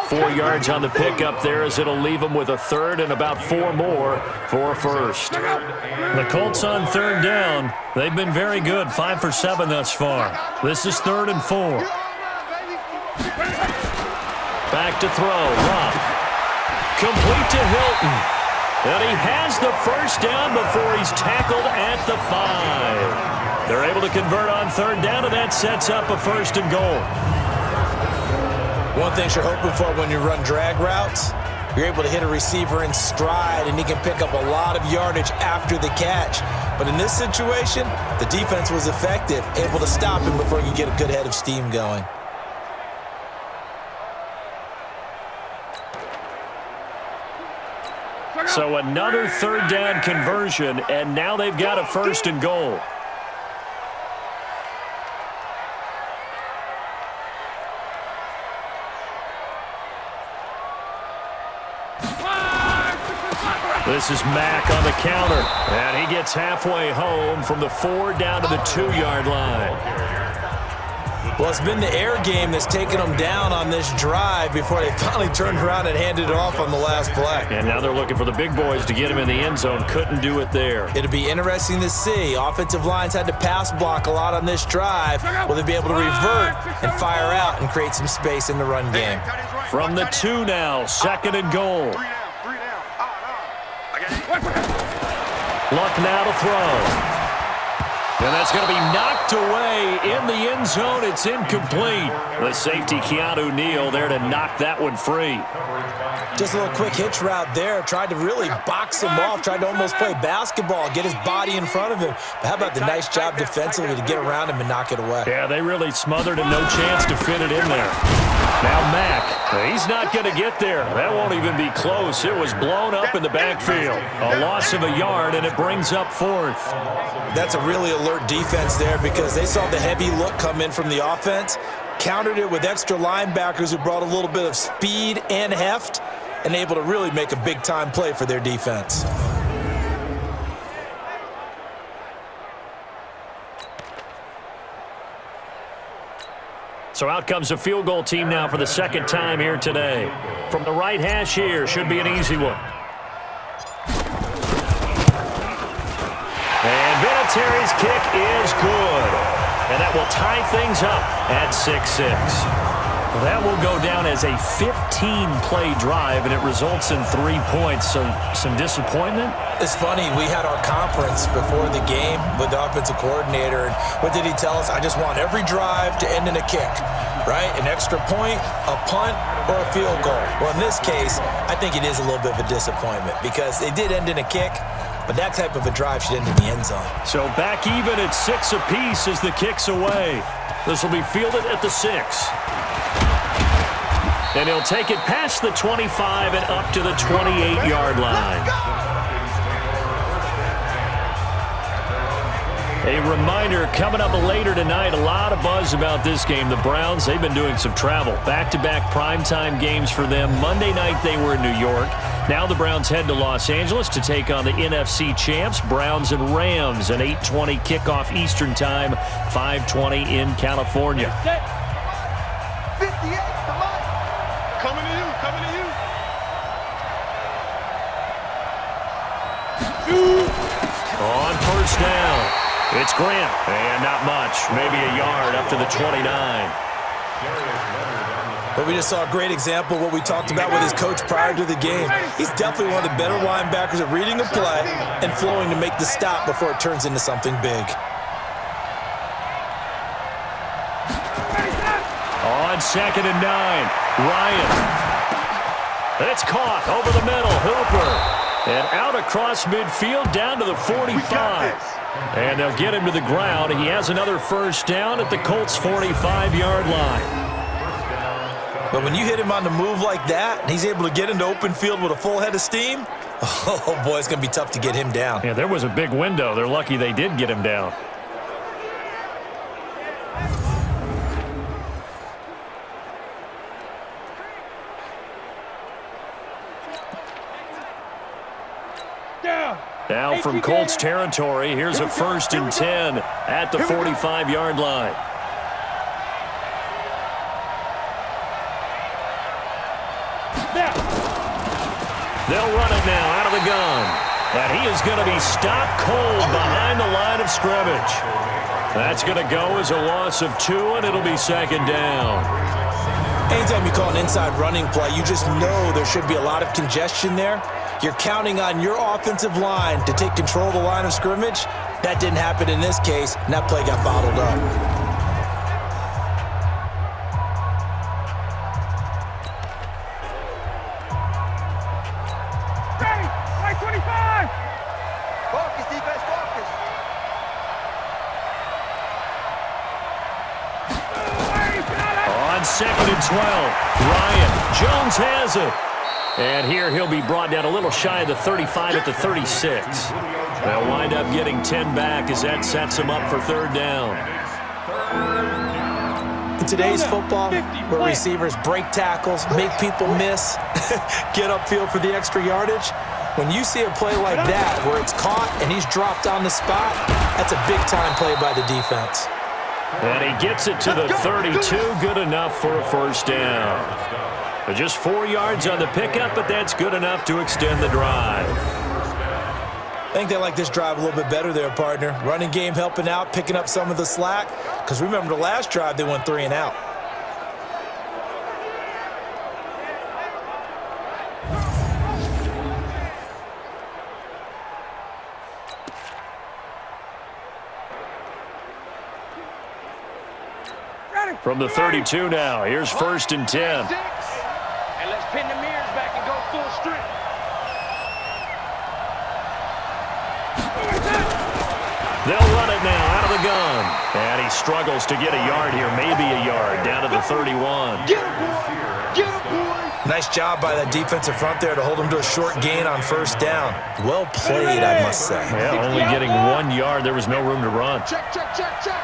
4 yards on the pickup there, as it'll leave them with a third and about 4 more for a first. The Colts on third down. They've been very good, 5 for 7 thus far. This is 3rd and 4. Back to throw. Love. Complete to Hilton. And he has the first down before he's tackled at the 5. They're able to convert on third down, and that sets up a 1st and goal. One thing you're hoping for when you run drag routes, you're able to hit a receiver in stride, and he can pick up a lot of yardage after the catch. But in this situation, the defense was effective, able to stop him before he could get a good head of steam going. So another third down conversion, and now they've got a 1st and goal. This is Mack on the counter, and he gets halfway home from the 4 down to the 2-yard line. Well, it's been the air game that's taken them down on this drive before they finally turned around and handed it off on the last play. And now they're looking for the big boys to get him in the end zone. Couldn't do it there. It'll be interesting to see. Offensive lines had to pass block a lot on this drive. Will they be able to revert and fire out and create some space in the run game? From the 2 now, 2nd and goal. Luck now to throw. And that's going to be knocked away in the end zone. It's incomplete. The safety, Keanu Neal, there to knock that one free. Just a little quick hitch route there. Tried to really box him off. Tried to almost play basketball, get his body in front of him. But how about the nice job defensively to get around him and knock it away? Yeah, they really smothered and no chance to fit it in there. Now Mack, he's not going to get there. That won't even be close. It was blown up in the backfield. A loss of a yard, and it brings up 4th. That's a really alert defense there because they saw the heavy look come in from the offense, countered it with extra linebackers who brought a little bit of speed and heft, and able to really make a big-time play for their defense. So out comes a field goal team now for the 2nd time here today. From the right hash here, should be an easy one. And Vinatieri's kick is good. And that will tie things up at 6-6. That will go down as a 15-play drive, and it results in 3 points. So some disappointment? It's funny, we had our conference before the game with the offensive coordinator, and what did he tell us? I just want every drive to end in a kick, right? An extra point, a punt, or a field goal. Well, in this case, I think it is a little bit of a disappointment because it did end in a kick, but that type of a drive should end in the end zone. So back even at 6 apiece as the kick's away. This will be fielded at the 6. And he'll take it past the 25 and up to the 28-yard line. A reminder, coming up later tonight, a lot of buzz about this game. The Browns, they've been doing some travel. Back-to-back primetime games for them. Monday night they were in New York. Now the Browns head to Los Angeles to take on the NFC champs, Browns and Rams, an 8:20 kickoff Eastern time, 5:20 in California. 58, come on. Coming to you, coming to you. On 1st down, it's Grant, and not much, maybe a yard up to the 29. But we just saw a great example of what we talked about with his coach prior to the game. He's definitely one of the better linebackers at reading a play and flowing to make the stop before it turns into something big. On 2nd and 9, Ryan. It's caught over the middle, Hooper. And out across midfield down to the 45. And they'll get him to the ground. He has another 1st down at the Colts' 45-yard line. But when you hit him on the move like that, and he's able to get into open field with a full head of steam, oh boy, it's going to be tough to get him down. Yeah, there was a big window. They're lucky they did get him down. Now from Colts territory, here's a 1st and 10 at the 45-yard line. They'll run it now out of the gun. And he is going to be stopped cold behind the line of scrimmage. That's going to go as a loss of 2, and it'll be second down. Anytime you call an inside running play, you just know there should be a lot of congestion there. You're counting on your offensive line to take control of the line of scrimmage. That didn't happen in this case, and that play got bottled up. Second and 12. Ryan Jones has it. And here he'll be brought down a little shy of the 35 at the 36. They'll wind up getting 10 back as that sets them up for third down. In today's football, where receivers break tackles, make people miss, get upfield for the extra yardage, when you see a play like that where it's caught and he's dropped on the spot, that's a big-time play by the defense. And he gets it to the 32, good enough for a first down. But just 4 yards on the pickup, but that's good enough to extend the drive. I think they like this drive a little bit better there, partner. Running game helping out, picking up some of the slack. Because remember the last drive, they went 3 and out. From the 32 now, here's first and 10. And let's pin the mirrors back and go full strength. They'll run it now out of the gun. And he struggles to get a yard here, maybe a yard, down to the 31. Get him, boy. Get him, boy. Nice job by that defensive front there to hold him to a short gain on first down. Well played, I must say. Yeah, only getting 1 yard. There was no room to run. Check, check, check, check.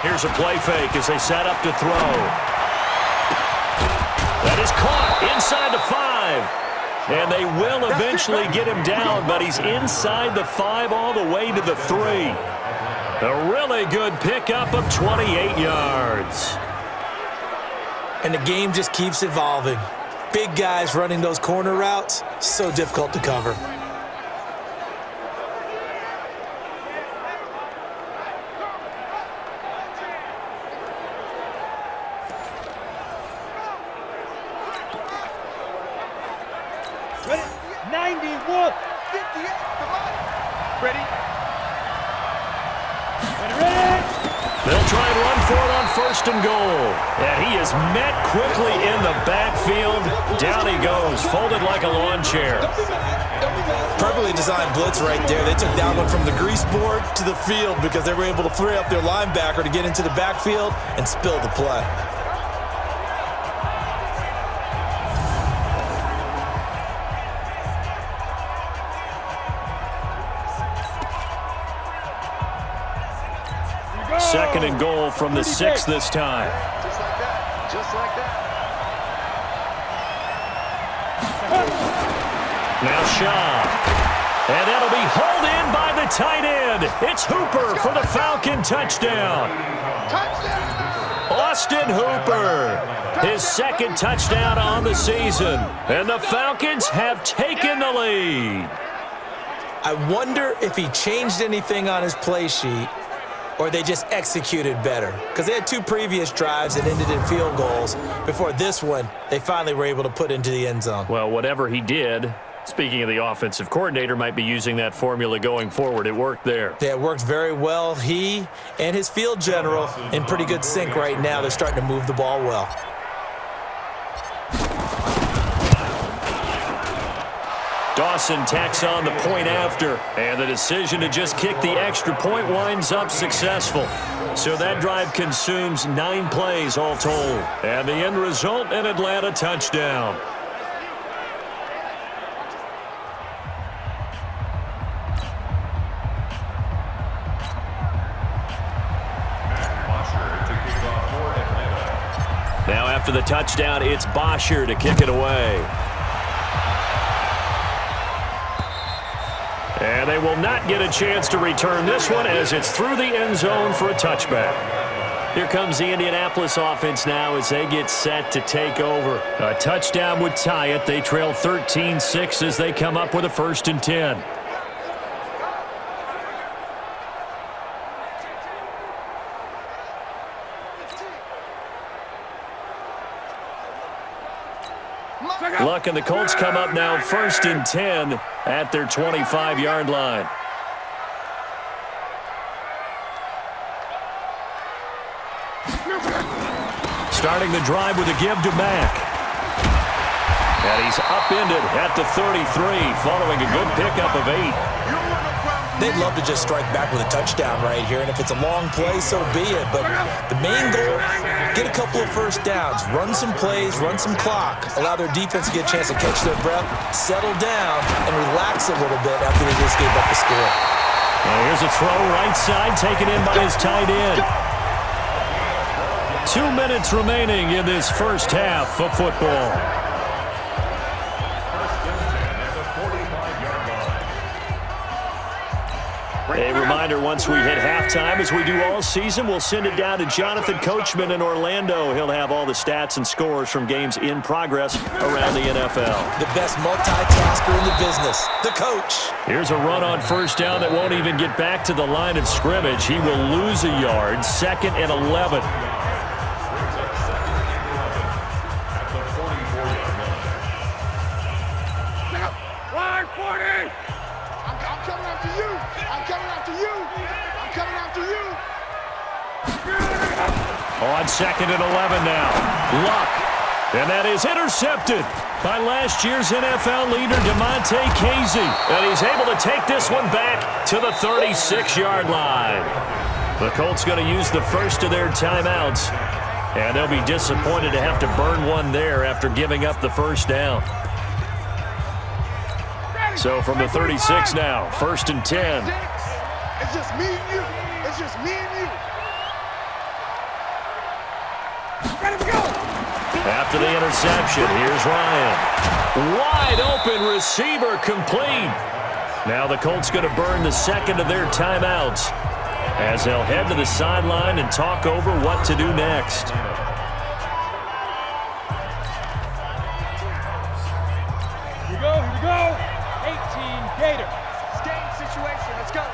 Here's a play fake as they set up to throw. That is caught inside the 5. And they will eventually get him down, but he's inside the 5 all the way to the 3. A really good pickup of 28 yards. And the game just keeps evolving. Big guys running those corner routes, so difficult to cover. Ready? 91. 58. Come on. Ready? Ready? They'll try and run for it on first and goal. And he is met quickly in the backfield. Down he goes, folded like a lawn chair. Perfectly designed blitz right there. They took that one from the grease board to the field because they were able to free up their linebacker to get into the backfield and spill the play. Second and goal from the 6 this time. Just like that. Just like that. Now Shaw. And that'll be hauled in by the tight end. It's Hooper for the Falcon touchdown. Touchdown. Austin Hooper. His second touchdown on the season. And the Falcons have taken the lead. I wonder if he changed anything on his play sheet or they just executed better. Because they had 2 previous drives that ended in field goals. Before this one, they finally were able to put into the end zone. Well, whatever he did, speaking of the offensive coordinator, might be using that formula going forward. It worked there. Yeah, it worked very well. He and his field general in pretty good sync right now. They're starting to move the ball well. Dawson tacks on the point after, and the decision to just kick the extra point winds up successful. So that drive consumes 9 plays all told. And the end result, an Atlanta touchdown. Now after the touchdown, it's Bosher to kick it away. And they will not get a chance to return this one as it's through the end zone for a touchback. Here comes the Indianapolis offense now as they get set to take over. A touchdown would tie it. They trail 13-6 as they come up with a 1st and 10. Luck and the Colts come up now 1st and 10 at their 25-yard line. Starting the drive with a give to Mack. And he's upended at the 33 following a good pickup of 8. They'd love to just strike back with a touchdown right here, and if it's a long play, so be it. But the main goal, get a couple of first downs, run some plays, run some clock, allow their defense to get a chance to catch their breath, settle down, and relax a little bit after they just gave up the score. Well, here's a throw right side taken in by his tight end. 2 minutes remaining in this first half of football. A reminder, once we hit halftime, as we do all season, we'll send it down to Jonathan Coachman in Orlando. He'll have all the stats and scores from games in progress around the NFL. The best multitasker in the business, the coach. Here's a run on 1st down that won't even get back to the line of scrimmage. He will lose a yard, 2nd and 11. On 2nd and 11 now. Luck. And that is intercepted by last year's NFL leader, DeMonte Casey. And he's able to take this one back to the 36-yard line. The Colts going to use the first of their timeouts. And they'll be disappointed to have to burn one there after giving up the 1st down. So from the 36 now, 1st and 10. It's just me and you. It's just me and you. After the interception, here's Ryan. Wide open receiver complete. Now the Colts going to burn the 2nd of their timeouts as they'll head to the sideline and talk over what to do next. Here we go. 18 Gator. It's game situation. Let's go.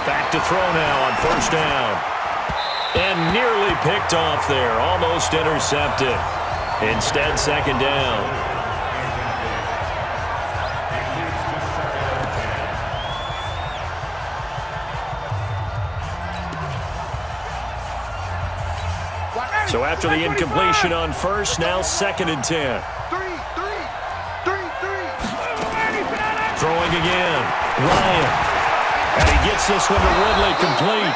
Back to throw now on 1st down. And nearly picked off there. Almost intercepted. Instead, 2nd down. So after the incompletion on 1st, now 2nd and 10. Throwing again. Ryan. And he gets this one to Ridley complete.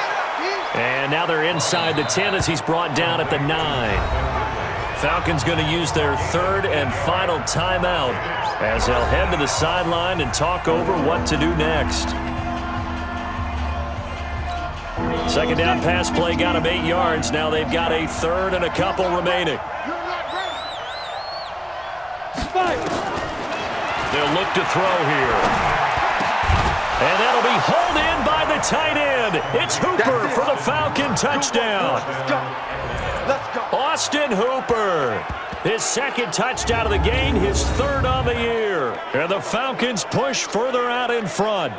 And now they're inside the 10 as he's brought down at the 9. Falcons going to use their 3rd and final timeout as they'll head to the sideline and talk over what to do next. 2nd down pass play got him 8 yards. Now they've got a 3rd and a couple remaining. They'll look to throw here. And that'll be hauled in by the tight end. It's Hooper for the Falcon touchdown. Let's go. Austin Hooper. His 2nd touchdown of the game, his 3rd on the year. And the Falcons push further out in front.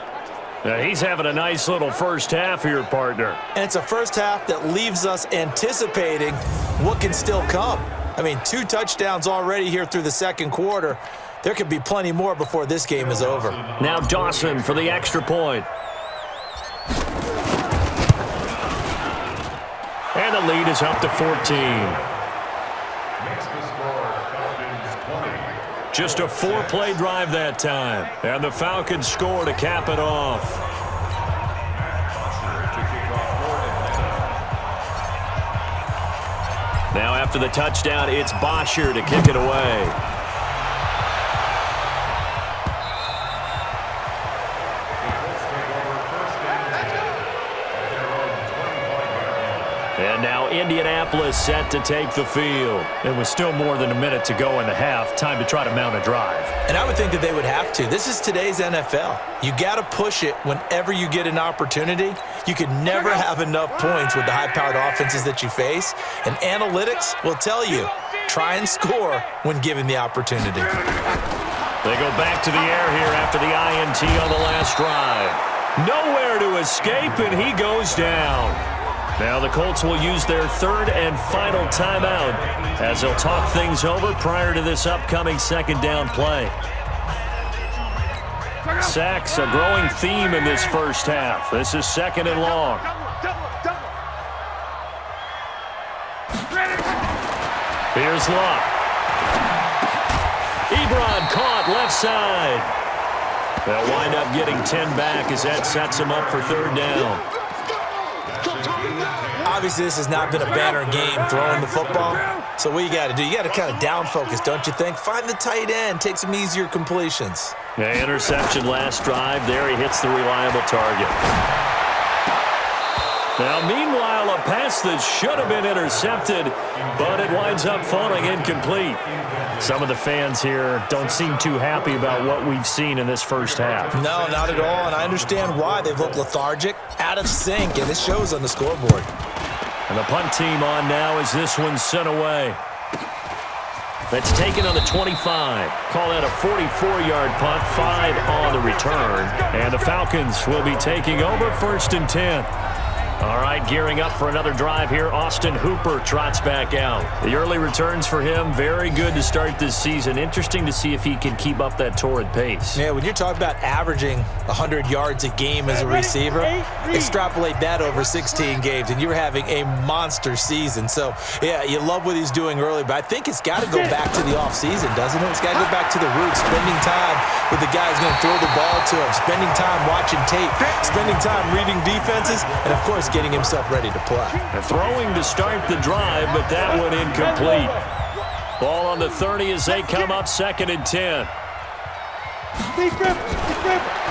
Now he's having a nice little first half here, partner. And it's a first half that leaves us anticipating what can still come. I mean, 2 touchdowns already here through the 2nd quarter. There could be plenty more before this game is over. Now Dawson for the extra point. And the lead is up to 14. Just a 4-play drive that time. And the Falcons score to cap it off. Now after the touchdown, it's Bosher to kick it away. And now Indianapolis set to take the field. And with still more than a minute to go in the half, time to try to mount a drive. And I would think that they would have to. This is today's NFL. You got to push it whenever you get an opportunity. You can never have enough points with the high-powered offenses that you face. And analytics will tell you, try and score when given the opportunity. They go back to the air here after the INT on the last drive. Nowhere to escape, and he goes down. Now the Colts will use their third and final timeout as they'll talk things over prior to this upcoming second down play. Sacks, a growing theme in this first half. This is second and long. Here's Luck. Ebron caught left side. They'll wind up getting 10 back as that sets him up for third down. Obviously, this has not been a banner game throwing the football. So what you got to do, you got to kind of down focus, don't you think? Find the tight end, take some easier completions. Yeah, interception last drive. There he hits the reliable target. Now, meanwhile, a pass that should have been intercepted, but it winds up falling incomplete. Some of the fans here don't seem too happy about what we've seen in this first half. No, not at all, and I understand why. They've looked lethargic, out of sync, and it shows on the scoreboard. And the punt team on now as this one's sent away. That's taken on the 25. Call that a 44-yard punt, 5 on the return. And the Falcons will be taking over first and 10. All right, gearing up for another drive here. Austin Hooper trots back out. The early returns for him, very good to start this season. Interesting to see if he can keep up that torrid pace. Yeah, when you're talking about averaging 100 yards a game as a receiver, extrapolate that over 16 games, and you're having a monster season. So, yeah, you love what he's doing early, but I think it's got to go back to the offseason, doesn't it? It's got to go back to the roots, spending time with the guys going to throw the ball to him, spending time watching tape, spending time reading defenses, and, of course, getting himself ready to play. And throwing to start the drive, but that one incomplete. Ball on the 30 as they come up second and 10.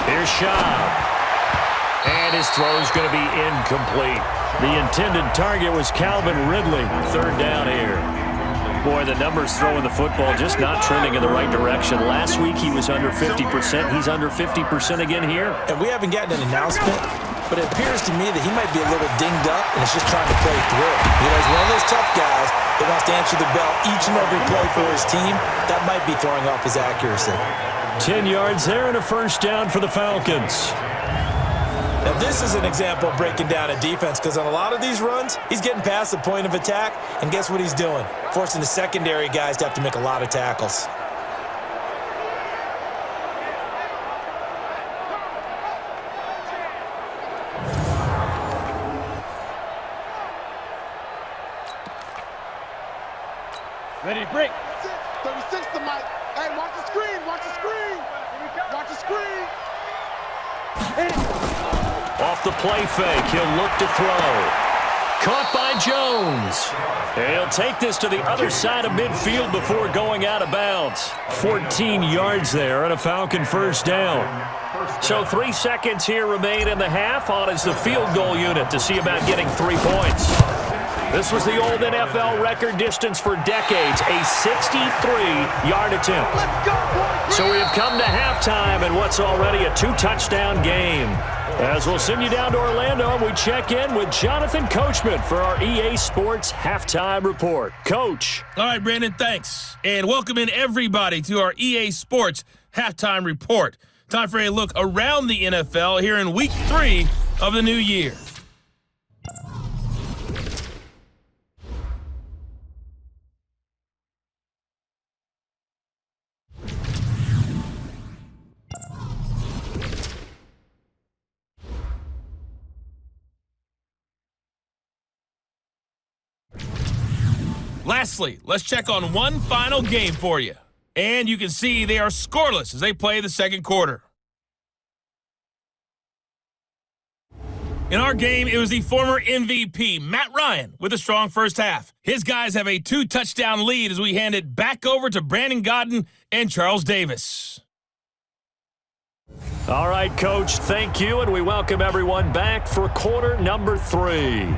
Here's Schaub. And his throw's going to be incomplete. The intended target was Calvin Ridley. Third down here. Boy, the numbers throwing the football just not trending in the right direction. Last week he was under 50%. He's under 50% again here. And we haven't gotten an announcement, but it appears to me that he might be a little dinged up and is just trying to play through. You know, he's one of those tough guys that wants to answer the bell each and every play for his team. That might be throwing off his accuracy. 10 yards there and a first down for the Falcons. Now, this is an example of breaking down a defense because on a lot of these runs, he's getting past the point of attack, and guess what he's doing? Forcing the secondary guys to have to make a lot of tackles. Ready to break. 36 to Mike. Hey, watch the screen. Watch the screen. Watch the screen. Off the play fake, he'll look to throw. Caught by Jones. And he'll take this to the other side of midfield before going out of bounds. 14 yards there and a Falcon first down. So 3 seconds here remain in the half on as the field goal unit to see about getting 3 points. This was the old NFL record distance for decades, a 63-yard attempt. So we have come to halftime in what's already a 2-touchdown game. As we'll send you down to Orlando, and we check in with Jonathan Coachman for our EA Sports Halftime Report. Coach. All right, Brandon, thanks. And welcome in everybody to our EA Sports Halftime Report. Time for a look around the NFL here in Week 3 of the new year. Lastly, let's check on one final game for you. And you can see they are scoreless as they play the second quarter. In our game, it was the former MVP, Matt Ryan, with a strong first half. His guys have a 2-touchdown lead as we hand it back over to Brandon Godden and Charles Davis. All right, Coach, thank you, and we welcome everyone back for quarter number 3.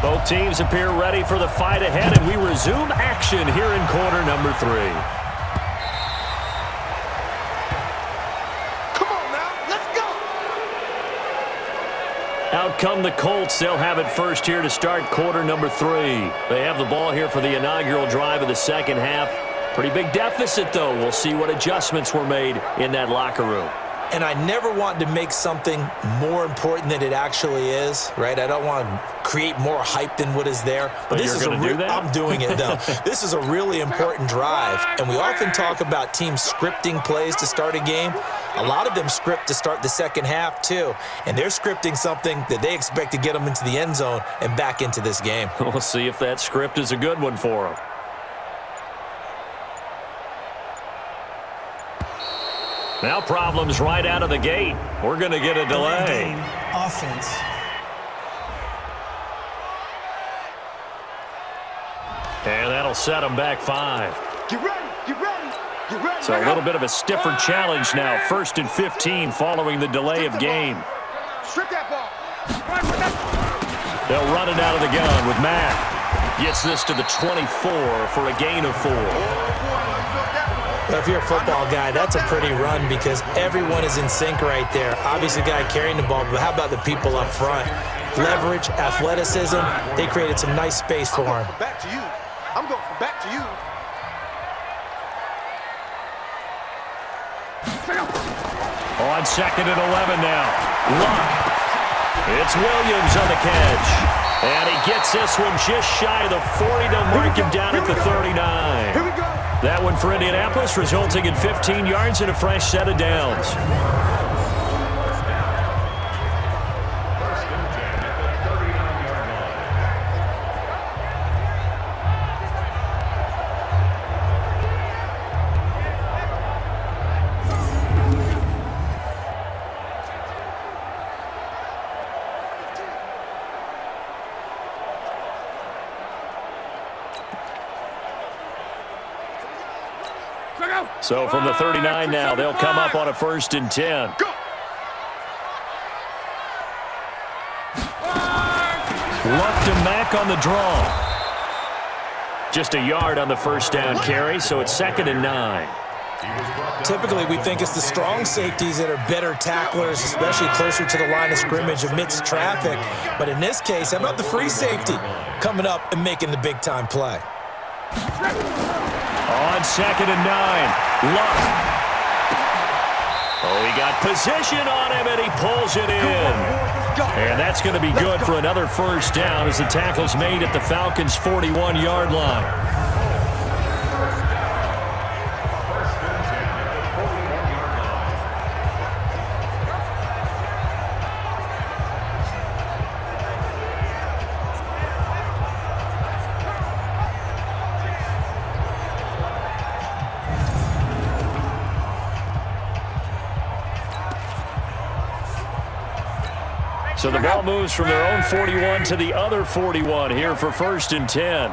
Both teams appear ready for the fight ahead, and we resume action here in quarter number 3. Come on now, let's go! Out come the Colts. They'll have it first here to start quarter number 3. They have the ball here for the inaugural drive of the second half. Pretty big deficit, though. We'll see what adjustments were made in that locker room. And I never want to make something more important than it actually is, right? I don't want to create more hype than what is there. But this is I'm doing it, though. This is a really important drive. And we often talk about teams scripting plays to start a game. A lot of them script to start the second half, too. And they're scripting something that they expect to get them into the end zone and back into this game. We'll see if that script is a good one for them. Now problems right out of the gate. We're going to get a delay. Offense. And that'll set them back 5. Get ready, get ready, get ready. So a little bit of a stiffer challenge now. 1st and 15 following the delay of game. Strip that ball. They'll run it out of the gun with Mack. Gets this to the 24 for a gain of 4. Well, if you're a football guy, that's a pretty run because everyone is in sync right there. Obviously, the guy carrying the ball, but how about the people up front? Leverage, athleticism, they created some nice space for him. Back to you. I'm going from back to you. On 2nd and 11 now. Luck. It's Williams on the catch. And he gets this one just shy of the 40. They'll mark him down at the 39. Here we go. That one for Indianapolis, resulting in 15 yards and a fresh set of downs. So from the 39 now, they'll come up on a 1st and 10. Luck to Mack on the draw. Just a yard on the 1st down carry, so it's 2nd and 9. Typically, we think it's the strong safeties that are better tacklers, especially closer to the line of scrimmage amidst traffic. But in this case, how about the free safety coming up and making the big-time play? On 2nd and 9, Luck. Oh, he got position on him, and he pulls it in. And that's going to be good for another 1st down as the tackle's made at the Falcons' 41-yard line. So the ball moves from their own 41 to the other 41 here for 1st and 10.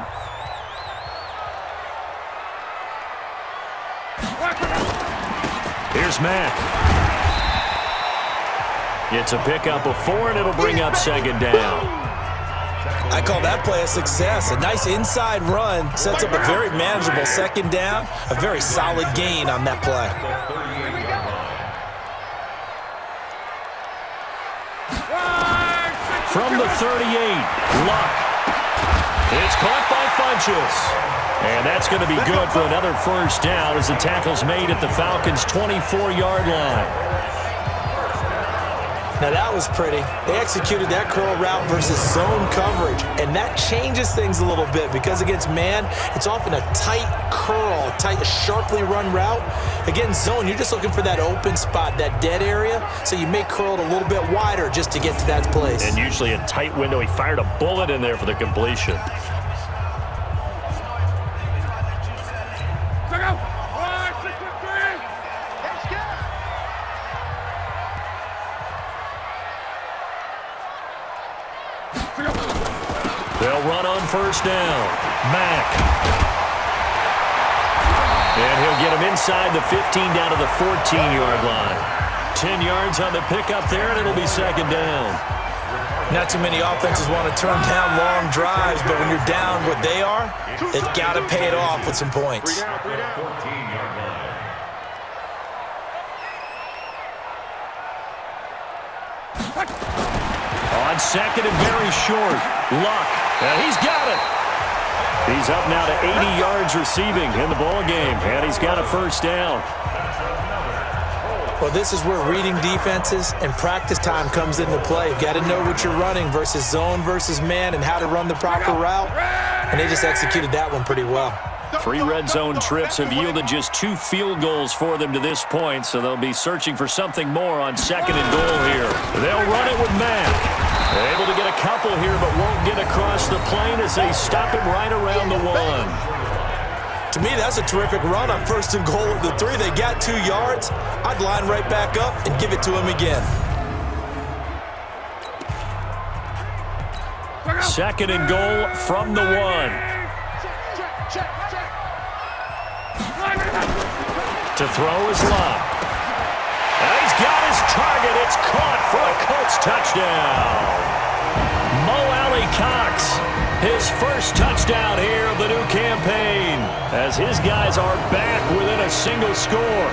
Here's Mack. It's a pickup of 4, and it'll bring up 2nd down. I call that play a success. A nice inside run sets up a very manageable 2nd down, a very solid gain on that play. From the 38, Luck. It's caught by Funchess. And that's going to be good for another 1st down as the tackle's made at the Falcons' 24-yard line. Now that was pretty. They executed that curl route versus zone coverage, and that changes things a little bit because against man, it's often a tight curl, tight, sharply run route. Against zone, you're just looking for that open spot, that dead area, so you may curl it a little bit wider just to get to that place. And usually a tight window. He fired a bullet in there for the completion. They'll run on 1st down. Mack. And he'll get him inside the 15 down to the 14-yard line. 10 yards on the pickup there, and it'll be 2nd down. Not too many offenses want to turn down long drives, but when you're down what they are, they've got to pay it off with some points. On second and very short, Luck, and he's got it. He's up now to 80 yards receiving in the ball game, and he's got a first down. Well, this is where reading defenses and practice time comes into play. You've got to know what you're running versus zone versus man and how to run the proper route, and they just executed that one pretty well. 3 red zone trips have yielded just 2 field goals for them to this point, so they'll be searching for something more on second and goal here. They'll run it with Mack. Able to get a couple here, but won't get across the plane as they stop him right around the 1. To me, that's a terrific run on first and goal at the 3. They got 2 yards. I'd line right back up and give it to him again. Second and goal from the 1. To throw is Luck. And he's got his target. It's caught for a Colts touchdown. Mo Alley-Cox, his first touchdown here of the new campaign, as his guys are back within a single score.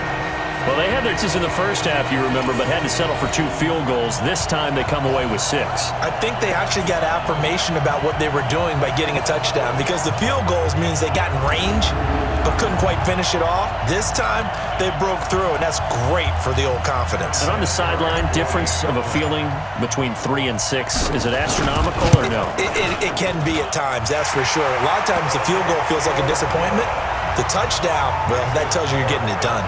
Well, they had their chances in the first half, you remember, but had to settle for 2 field goals. This time they come away with 6. I think they actually got affirmation about what they were doing by getting a touchdown, because the field goals means they got in range but couldn't quite finish it off. This time they broke through, and that's great for the old confidence. And on the sideline, difference of a feeling between 3 and 6, is it astronomical or no? It can be at times, that's for sure. A lot of times the field goal feels like a disappointment. The touchdown, well, that tells you you're getting it done.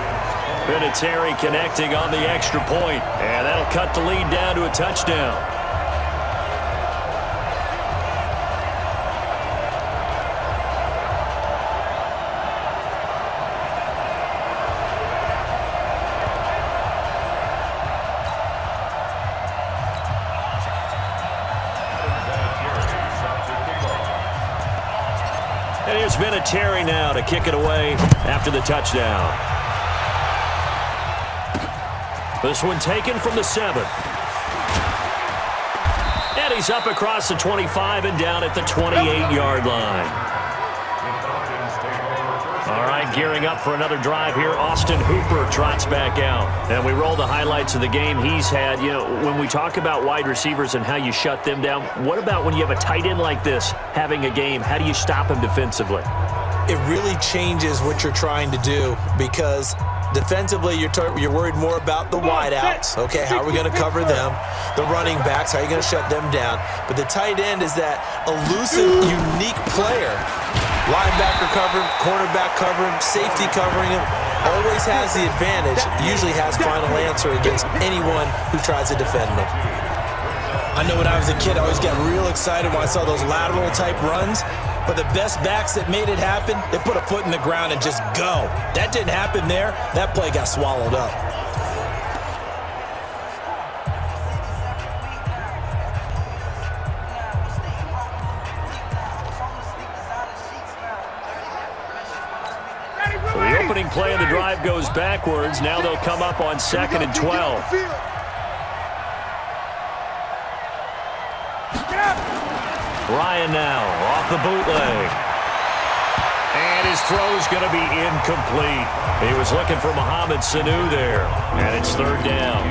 Vinatieri connecting on the extra point, and that'll cut the lead down to a touchdown. And here's Vinatieri now to kick it away after the touchdown. This one taken from the 7. And he's up across the 25 and down at the 28-yard line. All right, gearing up for another drive here. Austin Hooper trots back out. And we roll the highlights of the game he's had. You know, when we talk about wide receivers and how you shut them down, what about when you have a tight end like this having a game? How do you stop him defensively? It really changes what you're trying to do, because defensively, you're worried more about the wideouts. Okay, how are we going to cover them? The running backs, how are you going to shut them down? But the tight end is that elusive, unique player. Linebacker covering, cornerback covering, safety covering him. Always has the advantage. Usually has final answer against anyone who tries to defend him. I know when I was a kid, I always got real excited when I saw those lateral type runs. But the best backs that made it happen, they put a foot in the ground and just go. That didn't happen there. That play got swallowed up. So the opening play of the drive goes backwards. Now they'll come up on second and 12. Ryan now off the bootleg. And his throw's going to be incomplete. He was looking for Mohamed Sanu there. And it's third down.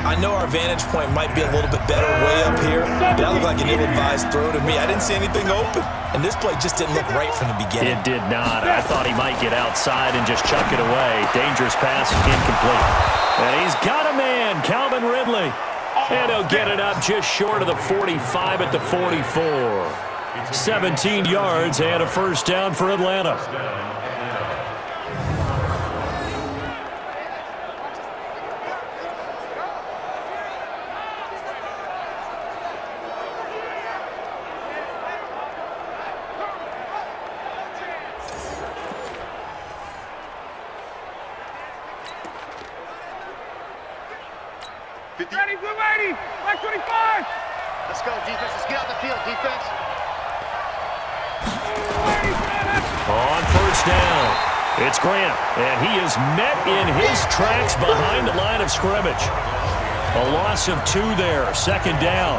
I know our vantage point might be a little bit better way up here, but that looked like an ill-advised throw to me. I didn't see anything open. And this play just didn't look right from the beginning. It did not. I thought he might get outside and just chuck it away. Dangerous pass, incomplete. And he's got a man, Calvin Ridley. And he'll get it up just short of the 45 at the 44. 17 yards and a first down for Atlanta. Ready, blue 80, black 25. Let's go, defense. Let's get out the field, defense. On first down, it's Grant, and he is met in his tracks behind the line of scrimmage. A loss of 2 there, second down.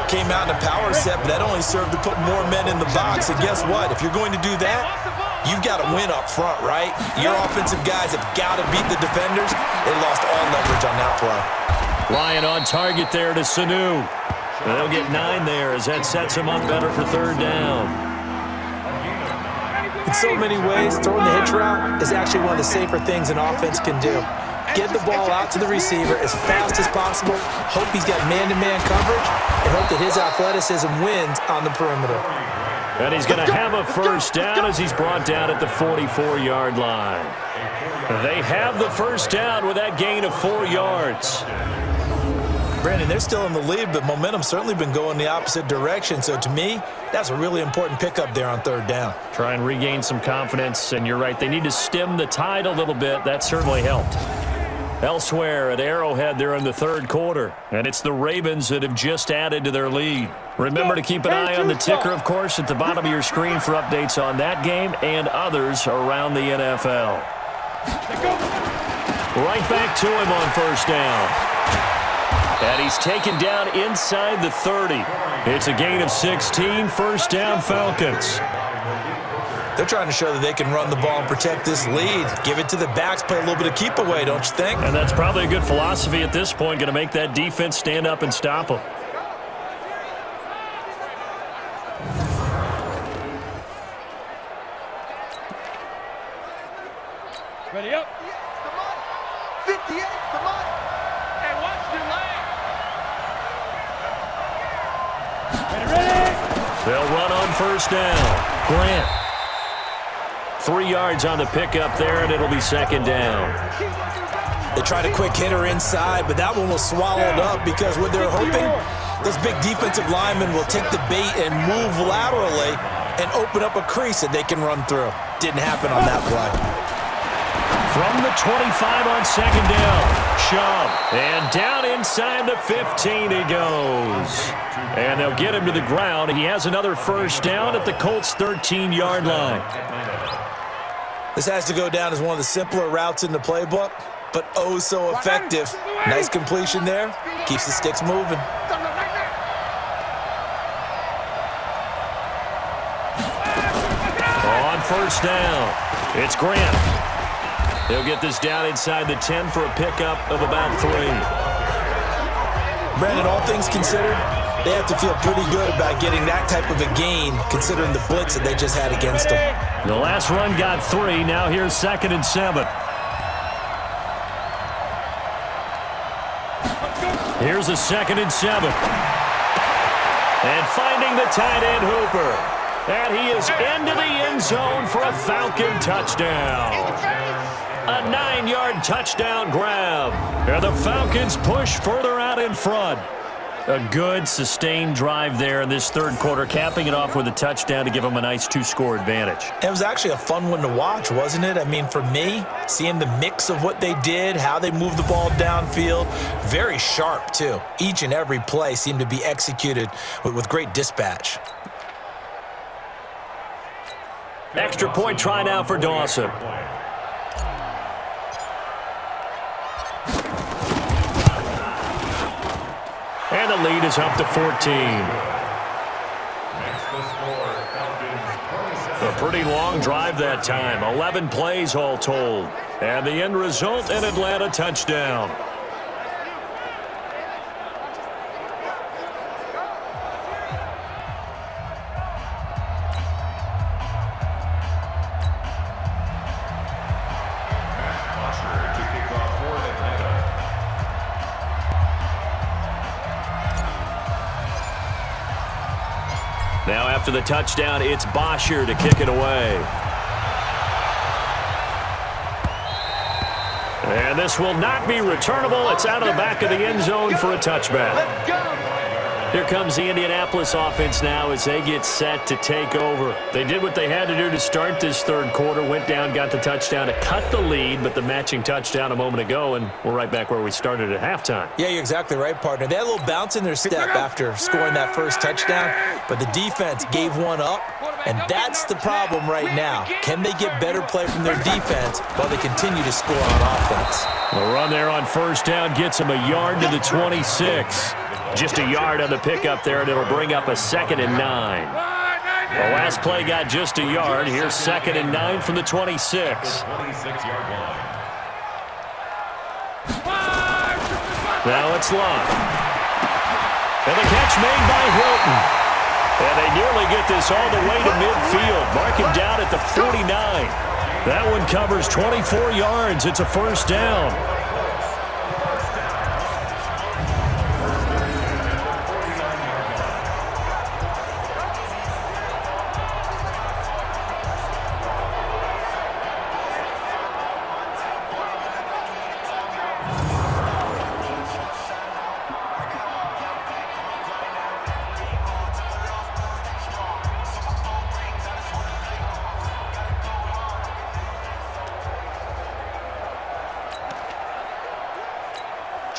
came out in a power set, but that only served to put more men in the box. And guess what? If you're going to do that, you've got to win up front, right? Your offensive guys have got to beat the defenders. They lost all leverage on that play. Ryan on target there to Sanu. They'll get 9 there as that sets him up better for third down. In so many ways, throwing the hitch route is actually one of the safer things an offense can do. Get the ball out to the receiver as fast as possible, hope he's got man-to-man coverage, and hope that his athleticism wins on the perimeter. And he's going to have a first down as he's brought down at the 44-yard line. They have the first down with that gain of 4 yards. Brandon, they're still in the lead, but momentum's certainly been going the opposite direction. So to me, that's a really important pickup there on third down. Try and regain some confidence, and you're right. They need to stem the tide a little bit. That certainly helped. Elsewhere at Arrowhead, they're in the third quarter, and it's the Ravens that have just added to their lead. Remember to keep an eye on the ticker, of course, at the bottom of your screen for updates on that game and others around the NFL. Right back to him on first down. And he's taken down inside the 30. It's a gain of 16, first down Falcons. They're trying to show that they can run the ball and protect this lead. Give it to the backs, play a little bit of keep away, don't you think? And that's probably a good philosophy at this point, going to make that defense stand up and stop them. Ready up. 58, come on. And watch the leg. Ready. They'll run on first down. Grant. 3 yards on the pickup there, and it'll be second down. They tried a quick hitter inside, but that one was swallowed up because what they're hoping, those big defensive linemen will take the bait and move laterally and open up a crease that they can run through. Didn't happen on that play. From the 25 on second down, Chubb, and down inside the 15 he goes. And they'll get him to the ground. He has another first down at the Colts' 13-yard line. This has to go down as one of the simpler routes in the playbook, but oh so effective. Nice completion there. Keeps the sticks moving. On first down, it's Grant. He'll get this down inside the 10 for a pickup of about 3. Brandon, all things considered, they have to feel pretty good about getting that type of a gain, considering the blitz that they just had against them. The last run got 3. Now here's 2nd and 7. Here's a 2nd and 7. And finding the tight end Hooper. And he is into the end zone for a Falcon touchdown. A 9-yard touchdown grab. And the Falcons push further out in front. A good, sustained drive there in this third quarter, capping it off with a touchdown to give them a nice 2-score advantage. It was actually a fun one to watch, wasn't it? I mean, for me, seeing the mix of what they did, how they moved the ball downfield, very sharp, too. Each and every play seemed to be executed with great dispatch. Extra point try now for Dawson. And the lead is up to 14. A pretty long drive that time. 11 plays all told. And the end result, an Atlanta touchdown. Now after the touchdown, it's Bosher to kick it away. And this will not be returnable. It's out of the back of the end zone for a touchback. Let's go. Here comes the Indianapolis offense now as they get set to take over. They did what they had to do to start this third quarter, went down, got the touchdown to cut the lead, but the matching touchdown a moment ago, and we're right back where we started at halftime. Yeah, you're exactly right, partner. They had a little bounce in their step after scoring that first touchdown, but the defense gave one up, And that's the problem right now. Can they get better play from their defense while they continue to score on offense? The run there on first down gets him a yard to the 26. Just a yard on the pickup there, and it'll bring up a 2nd and 9. The last play got just a yard. Here's 2nd and 9 from the 26. Now it's Love. And the catch made by Hilton. And they nearly get this all the way to midfield. Mark him down at the 49. That one covers 24 yards. It's a first down.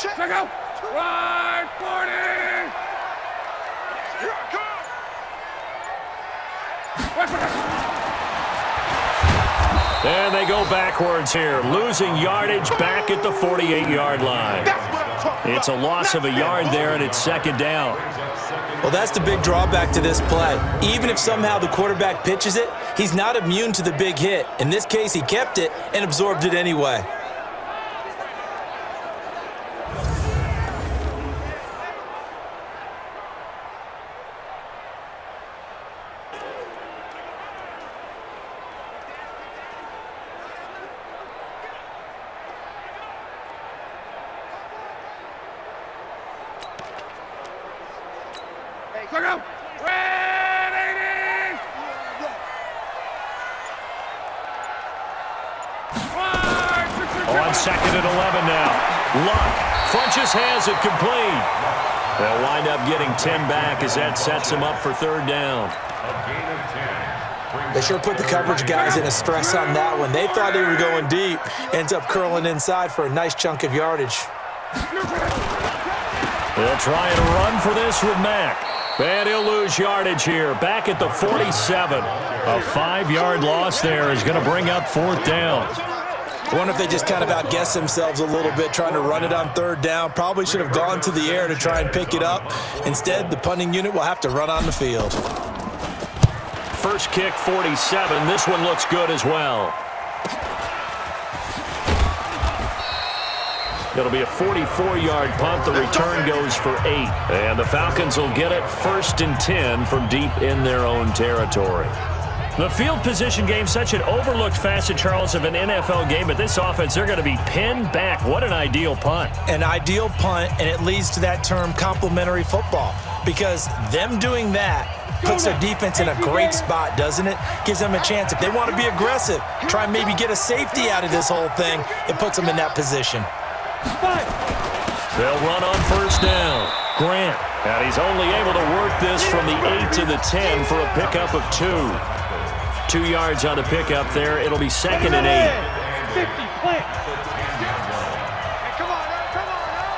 Check out. Right 40. Here I come. And they go backwards here, losing yardage back at the 48-yard line. It's a loss of a yard there, and it's 2nd down. Well, that's the big drawback to this play. Even if somehow the quarterback pitches it, he's not immune to the big hit. In this case, he kept it and absorbed it anyway. Check out. Red 80. On 2nd and 11 now. Luck. Funches has it complete. They'll wind up getting 10 back as that sets him up for 3rd down. They sure put the coverage guys in a stress on that one. They thought they were going deep. Ends up curling inside for a nice chunk of yardage. They'll try and run for this with Mack. And he'll lose yardage here. Back at the 47. A 5-yard loss there is going to bring up 4th down. I wonder if they just kind of outguessed themselves a little bit trying to run it on 3rd down. Probably should have gone to the air to try and pick it up. Instead, the punting unit will have to run on the field. First kick, 47. This one looks good as well. It'll be a 44-yard punt. The return goes for 8. And the Falcons will get it 1st and 10 from deep in their own territory. The field position game, such an overlooked facet, Charles, of an NFL game. But this offense, they're going to be pinned back. What an ideal punt. An ideal punt, and it leads to that term complementary football. Because them doing that puts their defense in a great spot, doesn't it? Gives them a chance. If they want to be aggressive, try and maybe get a safety out of this whole thing, it puts them in that position. They'll run on 1st down. Grant. And he's only able to work this from the 8 to the 10 for a pickup of 2. 2 yards on the pickup there. It'll be 2nd and 8. 50 plant. Hey, come on now, come on now.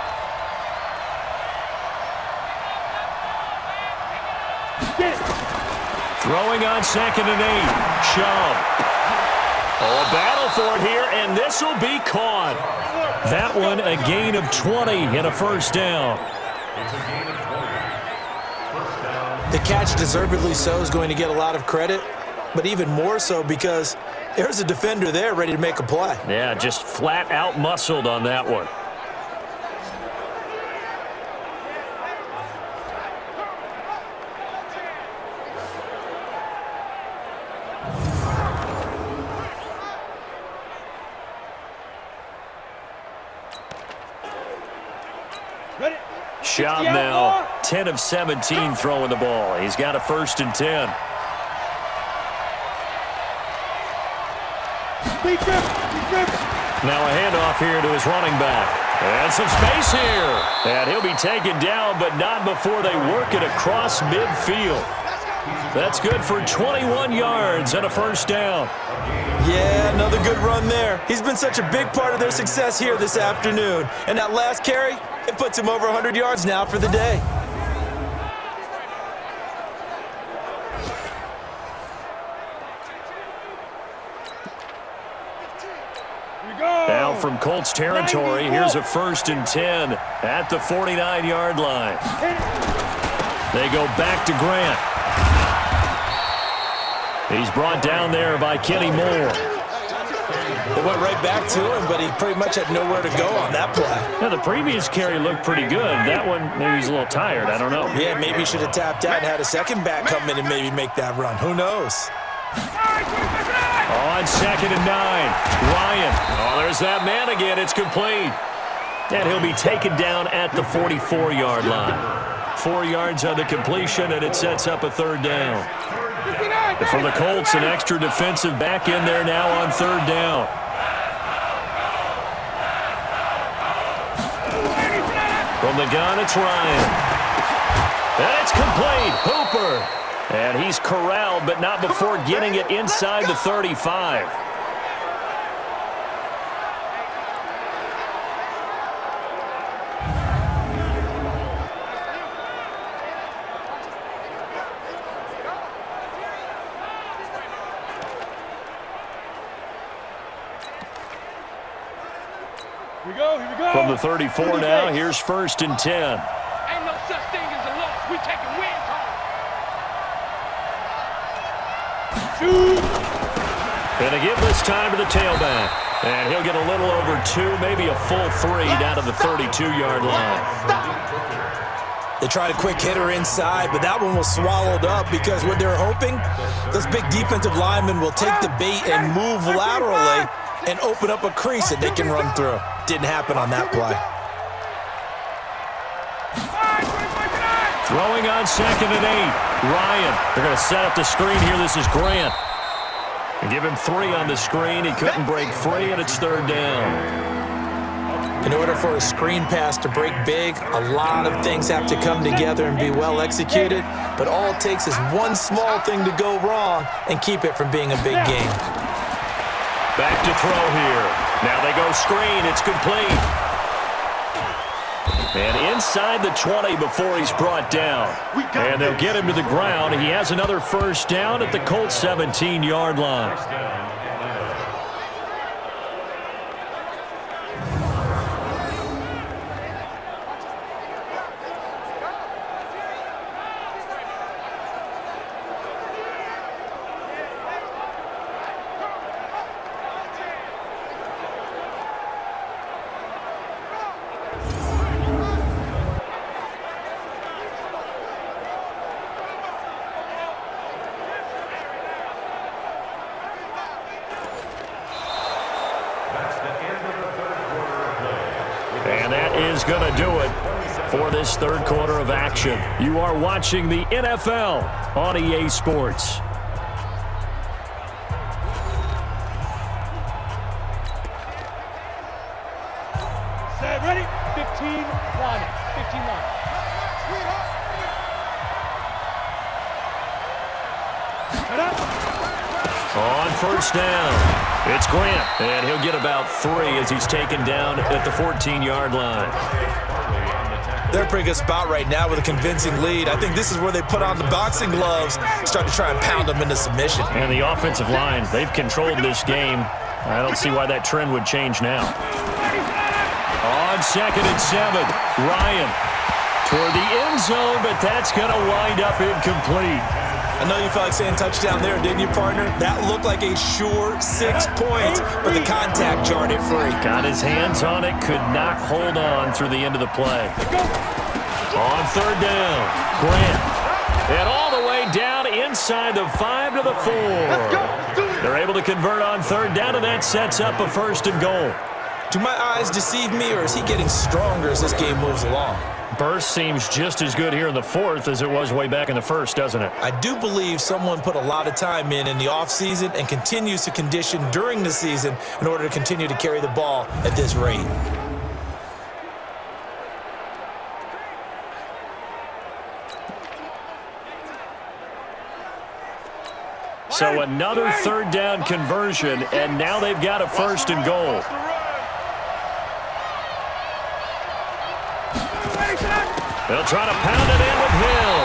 Get it. Throwing on 2nd and 8. Chubb. Oh, a battle for it here, and this will be caught. That one a gain of 20 and a 1st down. The catch, deservedly so, is going to get a lot of credit, but even more so because there's a defender there ready to make a play. Yeah, just flat out muscled on that one. Schaub now 10 of 17 throwing the ball. He's got a 1st and 10. Now a handoff here to his running back. And some space here. And he'll be taken down, but not before they work it across midfield. That's good for 21 yards and a 1st down. Yeah, another good run there. He's been such a big part of their success here this afternoon. And that last carry, it puts him over 100 yards now for the day. from Colts territory. Here's a 1st and 10 at the 49-yard line. They go back to Grant. He's brought down there by Kenny Moore. They went right back to him, but he pretty much had nowhere to go on that play. Yeah, the previous carry looked pretty good. That one, maybe he's a little tired. I don't know. Yeah, maybe he should have tapped out and had a second back come in and maybe make that run. Who knows? On 2nd and 9, Ryan. Oh, there's that man again. It's complete. And he'll be taken down at the 44-yard line. 4 yards on the completion, and it sets up a 3rd down. For the Colts, an extra defensive back in there now on 3rd down. From the gun, it's Ryan. And it's complete. Hooper. And he's corralled, but not before getting it inside the 35. Here we go. From the 34 now, here's 1st and 10. Ain't no such thing as a loss. We taking wins home. And they give this time to the tailback. And he'll get a little over 2, maybe a full 3 down to the 32-yard line. They tried a quick hitter inside, but that one was swallowed up because what they're hoping, those big defensive linemen will take the bait and move laterally and open up a crease that they can run through. Didn't happen on that play. Throwing on 2nd and 8. Ryan. They're going to set up the screen here. This is Grant. And give him 3 on the screen. He couldn't break free, and it's 3rd down. In order for a screen pass to break big, a lot of things have to come together and be well executed, but all it takes is one small thing to go wrong and keep it from being a big game. Back to throw here. Now they go screen. It's complete. And inside the 20 before he's brought down. And they'll get him to the ground. He has another 1st down at the Colts 17-yard line. And that is going to do it for this 3rd quarter of action. You are watching the NFL on EA Sports. Set, ready? 15 line. 15 line. On 1st down, it's Grant, and he'll get about 3 as he's taken down at the 14-yard line. They're in a pretty good spot right now with a convincing lead. I think this is where they put on the boxing gloves, start to try and pound them into submission. And the offensive line, they've controlled this game. I don't see why that trend would change now. On 2nd and 7, Ryan toward the end zone, but that's going to wind up incomplete. I know you felt like saying touchdown there, didn't you, partner? That looked like a sure 6 points, but the contact jarred it free. Got his hands on it, could not hold on through the end of the play. On 3rd down, Grant. And all the way down inside the 5 to the 4. They're able to convert on 3rd down, and that sets up a 1st and goal. Do my eyes deceive me, or is he getting stronger as this game moves along? Burst seems just as good here in the 4th as it was way back in the 1st, doesn't it? I do believe someone put a lot of time in the offseason and continues to condition during the season in order to continue to carry the ball at this rate. So another 3rd down conversion, and now they've got a 1st and goal. They'll try to pound it in with Hill.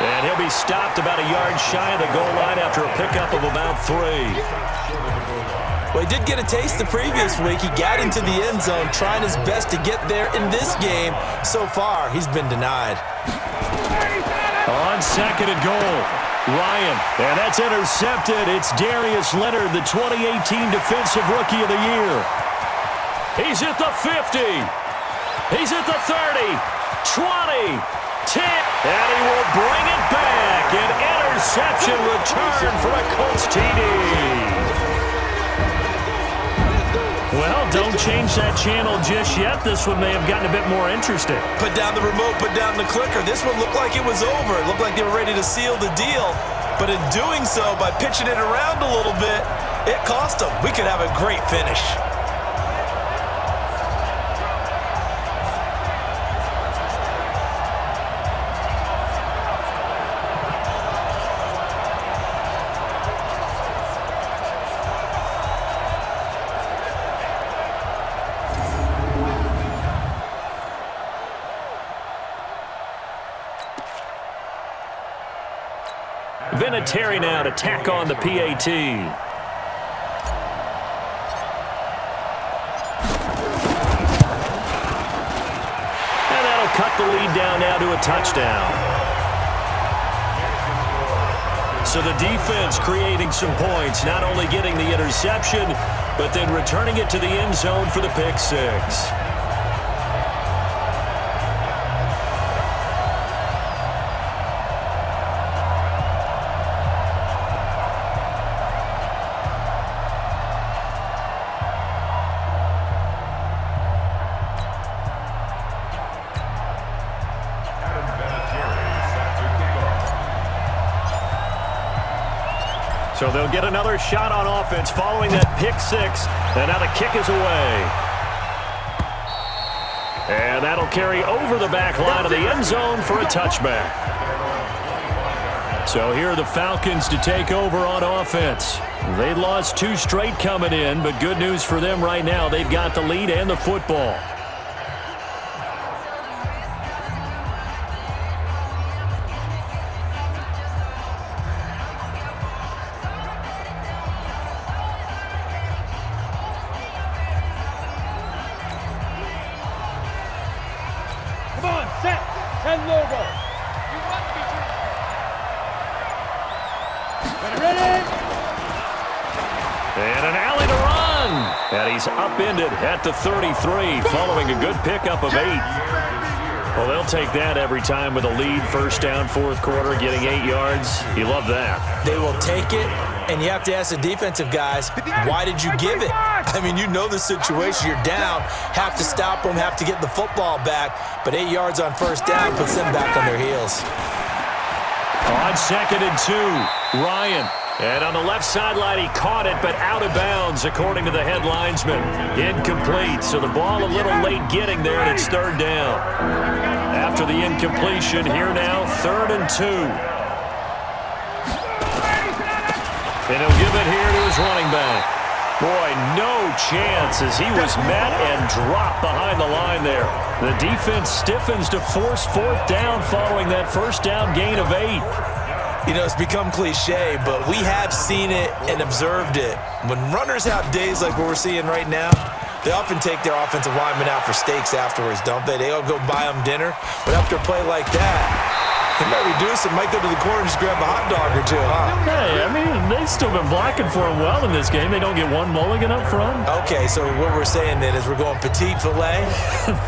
And he'll be stopped about a yard shy of the goal line after a pickup of about 3. Well, he did get a taste the previous week. He got into the end zone trying his best to get there in this game. So far, he's been denied. On 2nd and goal, Ryan, and that's intercepted. It's Darius Leonard, the 2018 Defensive Rookie of the Year. He's at the 50. He's at the 30, 20, 10, and he will bring it back. An interception return for a Colts TD. Well, don't change that channel just yet. This one may have gotten a bit more interesting. Put down the remote, put down the clicker. This one looked like it was over. It looked like they were ready to seal the deal. But in doing so, by pitching it around a little bit, it cost them. We could have a great finish. Vinatieri now to tack on the PAT. And that'll cut the lead down now to a touchdown. So the defense creating some points, not only getting the interception, but then returning it to the end zone for the pick six. So they'll get another shot on offense following that pick six. And now the kick is away. And that'll carry over the back line of the end zone for a touchback. So here are the Falcons to take over on offense. They lost 2 straight coming in, but good news for them right now. They've got the lead and the football. And an alley to run. And he's upended at the 33 following a good pickup of 8. Well, they'll take that every time with a lead. First down, 4th quarter, getting 8 yards. You love that. They will take it, and you have to ask the defensive guys, why did you give it? I mean, you know the situation. You're down, have to stop them, have to get the football back. But 8 yards on first down puts them back on their heels. On 2nd and 2, Ryan. And on the left sideline, he caught it, but out of bounds, according to the head linesman. Incomplete, so the ball a little late getting there, and it's 3rd down. After the incompletion, here now, 3rd and 2. And he'll give it here to his running back. Boy, no chance as he was met and dropped behind the line there. The defense stiffens to force 4th down following that first down gain of 8. You know, it's become cliche, but we have seen it and observed it. When runners have days like what we're seeing right now, they often take their offensive linemen out for steaks afterwards, don't they? They all go buy them dinner. But after a play like that, they might reduce it, might go to the corner and just grab a hot dog or 2, huh? Hey, I mean, they've still been blocking for him well in this game. They don't get one mulligan up front. Okay, so what we're saying then is we're going petite filet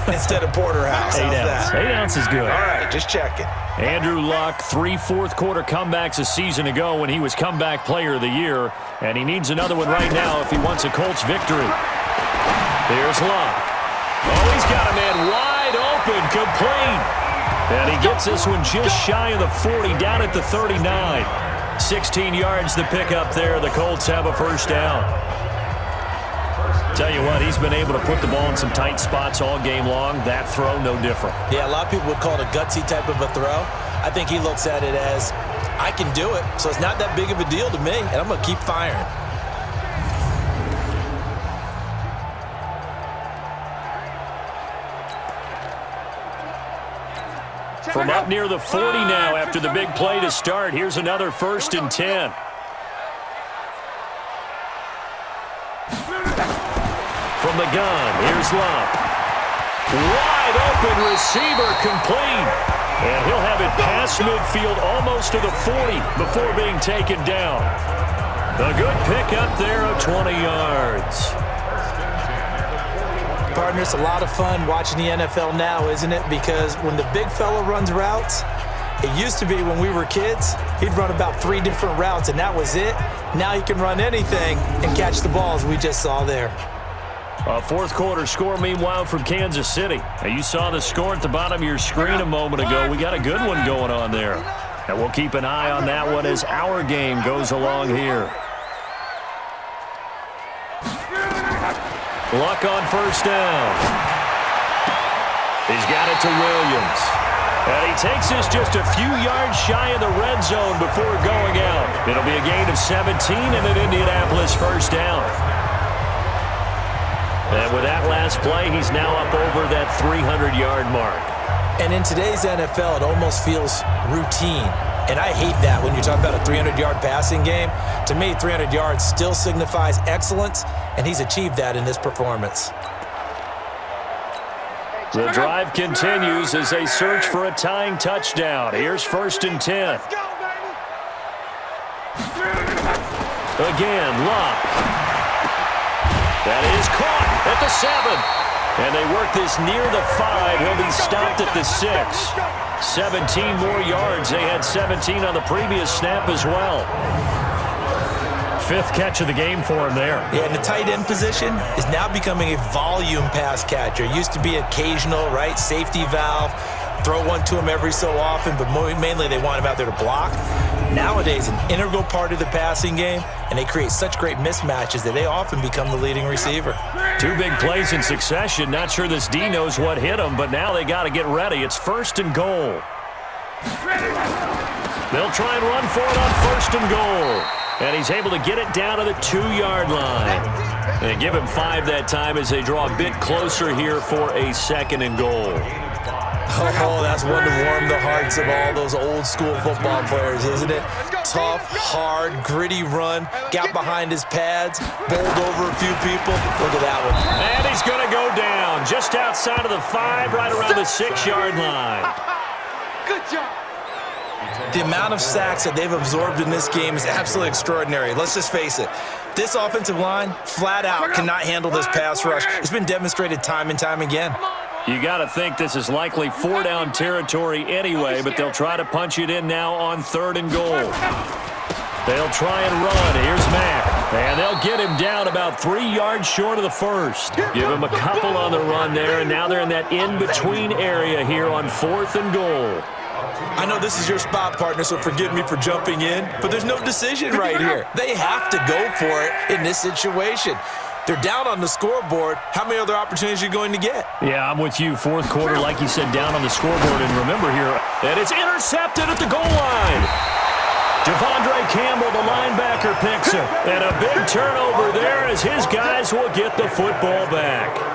instead of porterhouse. 8 ounce. 8 ounce is good. All right, just checking. Andrew Luck, 3 fourth-quarter comebacks a season ago when he was comeback player of the year, and he needs another one right now if he wants a Colts victory. Here's Luck. Oh, he's got a man wide open, complete. And he gets this one just shy of the 40, down at the 39. 16 yards to pick up there. The Colts have a first down. Tell you what, he's been able to put the ball in some tight spots all game long. That throw, no different. Yeah, a lot of people would call it a gutsy type of a throw. I think he looks at it as, I can do it, so it's not that big of a deal to me, and I'm going to keep firing. From up near the 40 now after the big play to start. Here's another 1st and 10. From the gun, here's Love. Wide open receiver complete. And he'll have it past midfield almost to the 40 before being taken down. A good pickup there of 20 yards. Partner, it's a lot of fun watching the NFL now, isn't it? Because when the big fella runs routes, it used to be when we were kids, he'd run about 3 different routes, and that was it. Now he can run anything and catch the balls we just saw there. A fourth quarter score, meanwhile, from Kansas City. Now, you saw the score at the bottom of your screen a moment ago. We got a good one going on there. And we'll keep an eye on that one as our game goes along here. Luck on first down. He's got it to Williams. And he takes this just a few yards shy of the red zone before going out. It'll be a gain of 17 and an Indianapolis first down. And with that last play, he's now up over that 300-yard mark. And in today's NFL, it almost feels routine. And I hate that when you talk about a 300-yard passing game. To me, 300 yards still signifies excellence, and he's achieved that in this performance. The drive continues as they search for a tying touchdown. Here's 1st and 10. Again, Love. That is caught at the 7. And they work this near the 5. He'll be stopped at the 6. 17 more yards. They had 17 on the previous snap as well. 5th catch of the game for him there. Yeah, and the tight end position is now becoming a volume pass catcher. It used to be occasional, right? Safety valve. Throw one to him every so often, but mainly they want him out there to block. Nowadays, an integral part of the passing game, and they create such great mismatches that they often become the leading receiver. 2 big plays in succession. Not sure this D knows what hit him, but now they got to get ready. It's 1st and goal. They'll try and run for it on 1st and goal. And he's able to get it down to the 2-yard line. They give him 5 that time as they draw a bit closer here for a 2nd and goal. Oh, that's one to warm the hearts of all those old-school football players, isn't it? Tough, hard, gritty run, got behind his pads, bowled over a few people. Look at that one. And he's going to go down just outside of the 5, right around the 6-yard line. Good job. The amount of sacks that they've absorbed in this game is absolutely extraordinary. Let's just face it. This offensive line, flat out, cannot handle this pass rush. It's been demonstrated time and time again. You got to think this is likely 4-down territory anyway, but they'll try to punch it in now on 3rd and goal. They'll try and run. Here's Mack. And they'll get him down about 3 yards short of the 1st. Give him a couple on the run there, and now they're in that in-between area here on 4th and goal. I know this is your spot, partner, so forgive me for jumping in, but there's no decision right here. They have to go for it in this situation. They're down on the scoreboard. How many other opportunities are you going to get? Yeah, I'm with you. 4th quarter, like you said, down on the scoreboard. And remember here, and it's intercepted at the goal line. Devondre Campbell, the linebacker, picks it. And a big turnover there as his guys will get the football back.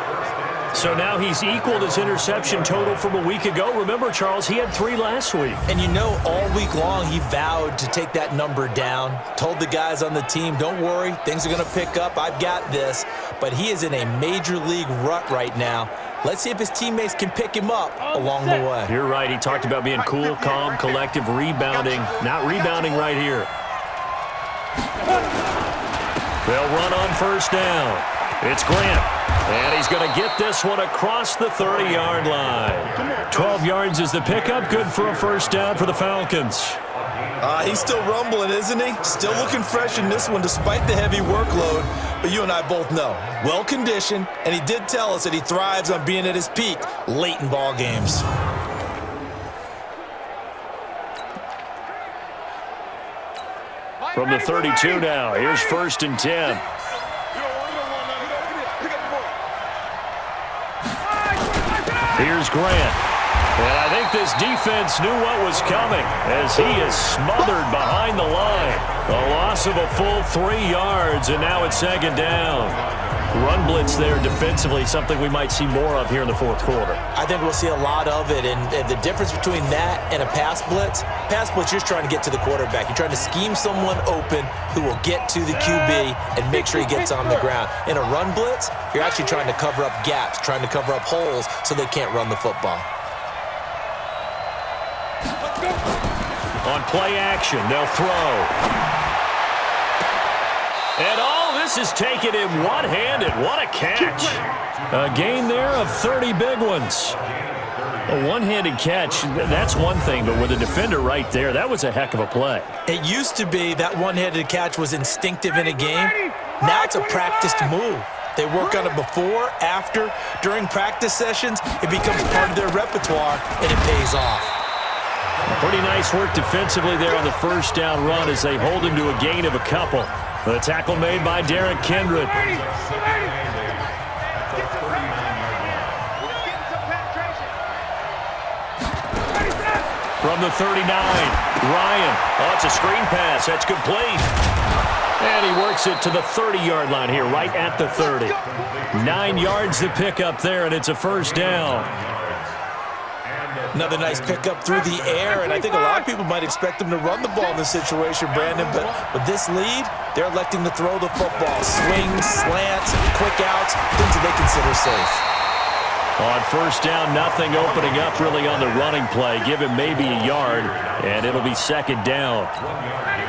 So now he's equaled his interception total from a week ago. Remember, Charles, he had 3 last week. And you know, all week long he vowed to take that number down. Told the guys on the team, don't worry, things are going to pick up. I've got this. But he is in a major league rut right now. Let's see if his teammates can pick him up along the way. You're right. He talked about being cool, calm, collective, rebounding. Not rebounding right here. They'll run on 1st down. It's Grant. And he's going to get this one across the 30-yard line. 12 yards is the pickup. Good for a 1st down for the Falcons. He's still rumbling, isn't he? Still looking fresh in this one despite the heavy workload. But you and I both know, well-conditioned, and he did tell us that he thrives on being at his peak late in ball games. From the 32 now, here's 1st and 10. Here's Grant. And I think this defense knew what was coming as he is smothered behind the line. A loss of a full 3 yards, and now it's 2nd down. Run blitz there defensively, something we might see more of here in the fourth quarter. I think we'll see a lot of it, and the difference between that and a pass blitz, you're just trying to get to the quarterback. You're trying to scheme someone open who will get to the QB and make sure he gets on the ground. In a run blitz, you're actually trying to cover up gaps, trying to cover up holes so they can't run the football. On play action, they'll throw. And all this is taken in one-handed. What a catch. A gain there of 30 big ones. A one-handed catch, that's one thing, but with a defender right there, that was a heck of a play. It used to be that one-handed catch was instinctive in a game. Now it's a practiced move. They work on it before, after, during practice sessions. It becomes part of their repertoire, and it pays off. Pretty nice work defensively there on the first down run as they hold him to a gain of a couple. The tackle made by Derek Kindred. From the 39, Ryan. Oh, it's a screen pass. That's complete. And he works it to the 30-yard line here, right at the 30. 9 yards to pick up there, and it's a first down. Another nice pickup through the air, and I think a lot of people might expect them to run the ball in this situation, Brandon, but with this lead, they're electing to throw the football. Swings, slants, quick outs, things that they consider safe. On first down, nothing opening up really on the running play. Give him maybe a yard, and it'll be second down.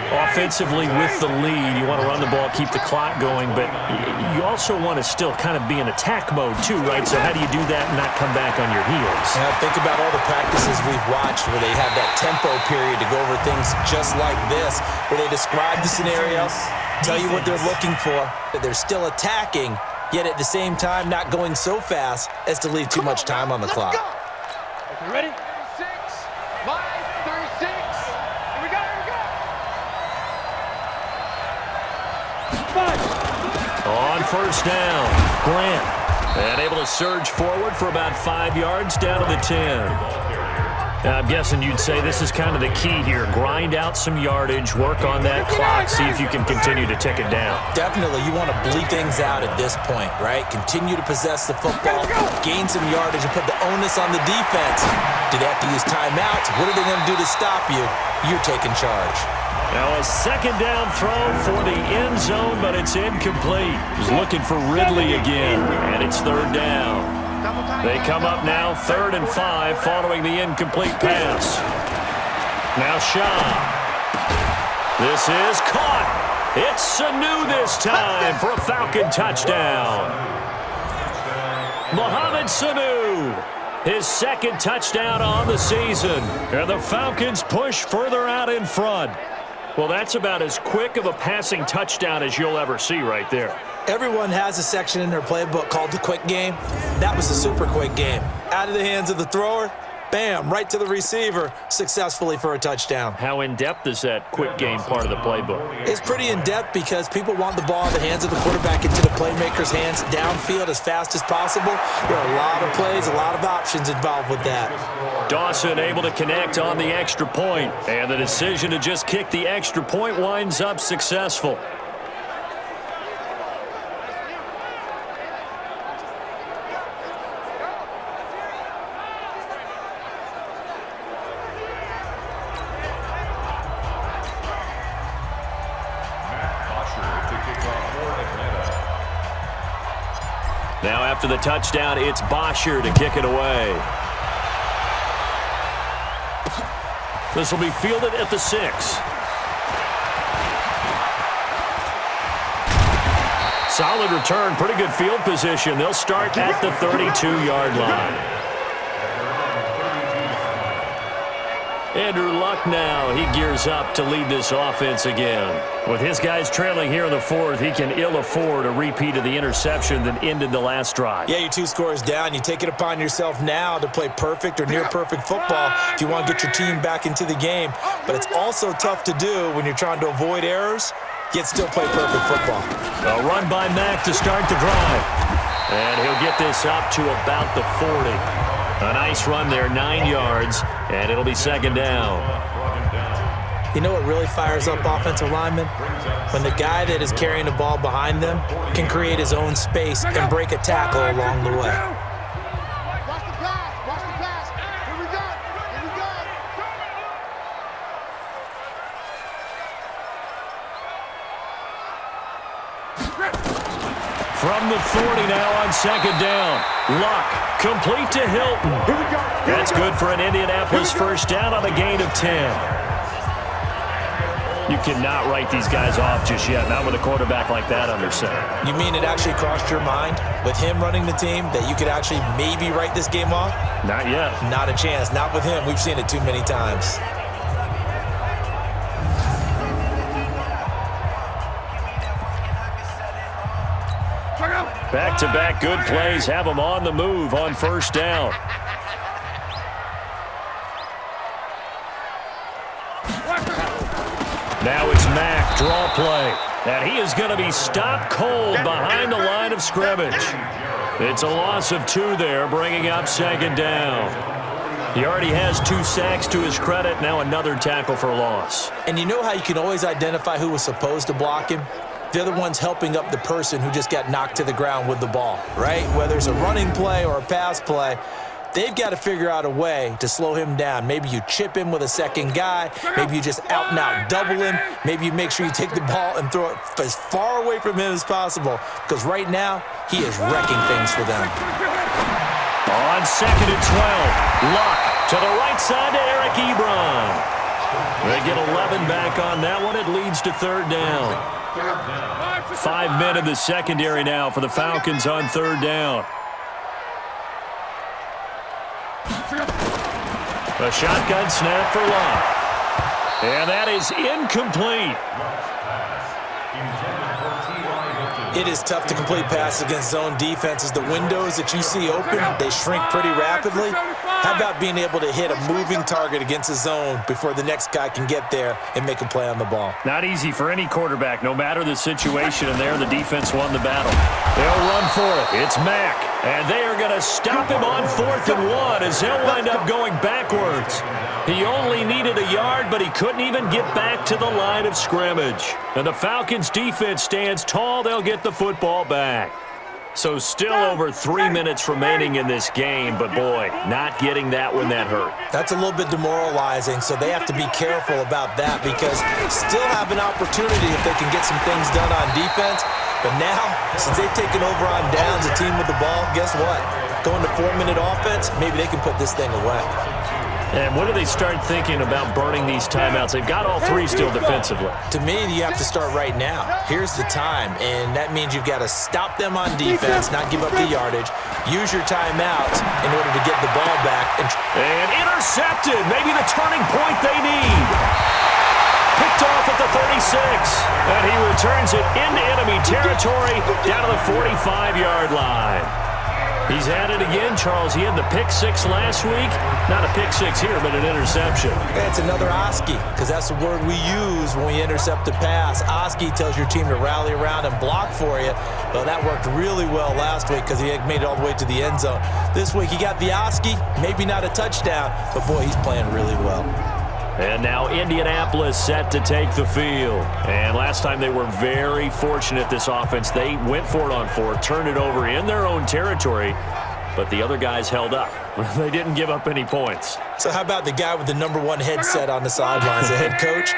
Offensively with the lead, you want to run the ball, keep the clock going, but you also want to still kind of be in attack mode too, right? So how do you do that and not come back on your heels? Yeah, think about all the practices we've watched where they have that tempo period to go over things just like this, where they describe the scenario, tell you what they're looking for, but they're still attacking, yet at the same time not going so fast as to leave too much time on the clock. Okay, ready? 6, 5, 36. Here we go, here we go. 5. On first down, Grant. And able to surge forward for about 5 yards down to the 10. I'm guessing you'd say this is kind of the key here. Grind out some yardage, work on that clock, see if you can continue to tick it down. Definitely, you want to bleed things out at this point, right? Continue to possess the football, gain some yardage, and put the onus on the defense. Do they have to use timeouts? What are they going to do to stop you? You're taking charge. Now a second down throw for the end zone, but it's incomplete. He's looking for Ridley again, and it's third down. They come up now 3rd and 5 following the incomplete pass. Now Shaw. This is caught. It's Sanu this time for a Falcon touchdown. Mohamed Sanu, his second touchdown on the season. And the Falcons push further out in front. Well, that's about as quick of a passing touchdown as you'll ever see right there. Everyone has a section in their playbook called the quick game. That was a super quick game. Out of the hands of the thrower, bam, right to the receiver, successfully for a touchdown. How in-depth is that quick game part of the playbook? It's pretty in-depth because people want the ball in the hands of the quarterback into the playmaker's hands downfield as fast as possible. There are a lot of plays, a lot of options involved with that. Dawson able to connect on the extra point, and the decision to just kick the extra point winds up successful. Now after the touchdown, it's Bosher to kick it away. This will be fielded at the 6. Solid return, pretty good field position. They'll start at the 32-yard line. Andrew Luck now, he gears up to lead this offense again. With his guys trailing here in the 4th, he can ill afford a repeat of the interception that ended the last drive. Yeah, you're 2 scores down. You take it upon yourself now to play perfect or near-perfect football if you want to get your team back into the game. But it's also tough to do when you're trying to avoid errors, yet still play perfect football. A run by Mack to start the drive. And he'll get this up to about the 40. A nice run there, 9 yards, and it'll be second down. You know what really fires up offensive linemen? When the guy that is carrying the ball behind them can create his own space and break a tackle along the way. Watch the pass. Watch the pass. Here we go. Here we go. From the 40 now on second down. Luck, complete to Hilton. Here we go. That's good for an Indianapolis first down on a gain of 10. You cannot write these guys off just yet, not with a quarterback like that under center. You mean it actually crossed your mind with him running the team that you could actually maybe write this game off? Not yet. Not a chance. Not with him. We've seen it too many times. Back-to-back good plays have them on the move on first down. Now it's Mack, draw play. And he is going to be stopped cold behind the line of scrimmage. It's a loss of 2 there, bringing up second down. He already has 2 sacks to his credit, now another tackle for loss. And you know how you can always identify who was supposed to block him? They're the ones helping up the person who just got knocked to the ground with the ball, right? Whether it's a running play or a pass play, they've got to figure out a way to slow him down. Maybe you chip him with a second guy. Maybe you just out-and-out double him. Maybe you make sure you take the ball and throw it as far away from him as possible, because right now he is wrecking things for them. On second and 12, Luck to the right side to Eric Ebron. They get 11 back on that one. It leads to third down. 5 men in the secondary now for the Falcons on third down. A shotgun snap for Luck. And that is incomplete. It is tough to complete passes against zone defenses. The windows that you see open, they shrink pretty rapidly. How about being able to hit a moving target against a zone before the next guy can get there and make a play on the ball? Not easy for any quarterback, no matter the situation, and there the defense won the battle. They'll run for it. It's Mack, and they are going to stop him on 4th and 1 as he'll wind up going backwards. He only needed a yard, but he couldn't even get back to the line of scrimmage. And the Falcons' defense stands tall. They'll get the football back. So still over 3 minutes remaining in this game, but boy, not getting that one that hurt. That's a little bit demoralizing, so they have to be careful about that because still have an opportunity if they can get some things done on defense. But now, since they've taken over on downs, a team with the ball, guess what? Going to 4-minute offense, maybe they can put this thing away. And when do they start thinking about burning these timeouts? They've got all 3 still defensively. To me, you have to start right now. Here's the time, and that means you've got to stop them on defense, not give up the yardage, use your timeouts in order to get the ball back. And intercepted, maybe the turning point they need. Picked off at the 36, and he returns it into enemy territory down to the 45-yard line. He's had it again, Charles. He had the pick 6 last week. Not a pick 6 here, but an interception. It's another Oski, because that's the word we use when we intercept a pass. Oski tells your team to rally around and block for you. Well, that worked really well last week because he made it all the way to the end zone. This week, he got the Oski, maybe not a touchdown, but boy, he's playing really well. And now Indianapolis set to take the field. And last time they were very fortunate, this offense. They went for it on 4, turned it over in their own territory, but the other guys held up. They didn't give up any points. So how about the guy with the #1 headset on the sidelines, the head coach?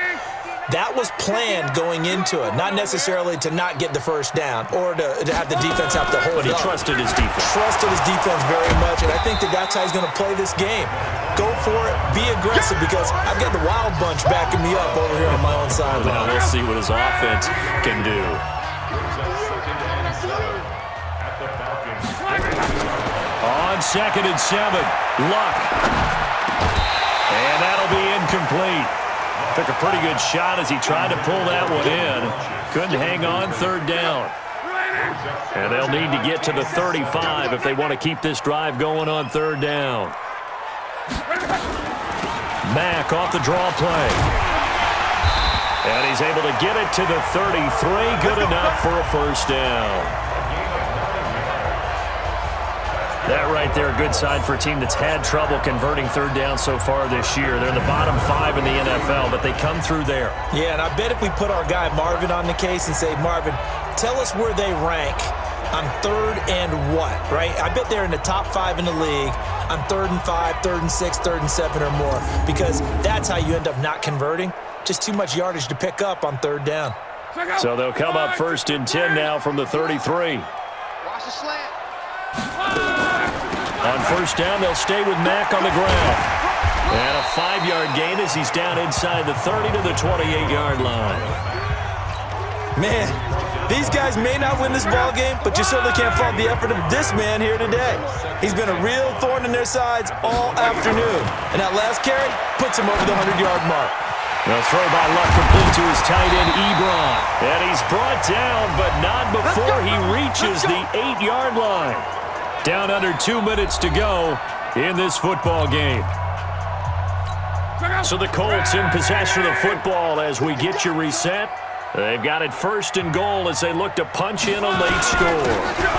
That was planned going into it, not necessarily to not get the first down or to have the defense have to hold up. But he trusted his defense. Trusted his defense very much, and I think that's how he's going to play this game. Go for it, be aggressive, because I've got the Wild Bunch backing me up over here on my own sideline. Now we'll see what his offense can do. On 2nd and 7, Luck. And that'll be incomplete. Took a pretty good shot as he tried to pull that one in. Couldn't hang on 3rd down. And they'll need to get to the 35 if they want to keep this drive going on 3rd down. Mack off the draw play. And he's able to get it to the 33. Good enough for a first down. That right there, a good sign for a team that's had trouble converting third down so far this year. They're in the bottom 5 in the NFL, but they come through there. Yeah, and I bet if we put our guy Marvin on the case and say, Marvin, tell us where they rank on third and what, right? I bet they're in the top 5 in the league on 3rd and 5, 3rd and 6, 3rd and 7 or more, because that's how you end up not converting. Just too much yardage to pick up on third down. So they'll come up 1st and 10 now from the 33. Watch the slant. On 1st down, they'll stay with Mack on the ground. And a 5-yard gain as he's down inside the 30 to the 28-yard line. Man, these guys may not win this ball game, but you certainly can't fault the effort of this man here today. He's been a real thorn in their sides all afternoon. And that last carry puts him over the 100-yard mark. The throw by Luck complete to his tight end, Ebron. And he's brought down, but not before he reaches the 8-yard line. Down under 2 minutes to go in this football game. So the Colts in possession of the football as we get you reset. They've got it 1st and goal as they look to punch in a late score.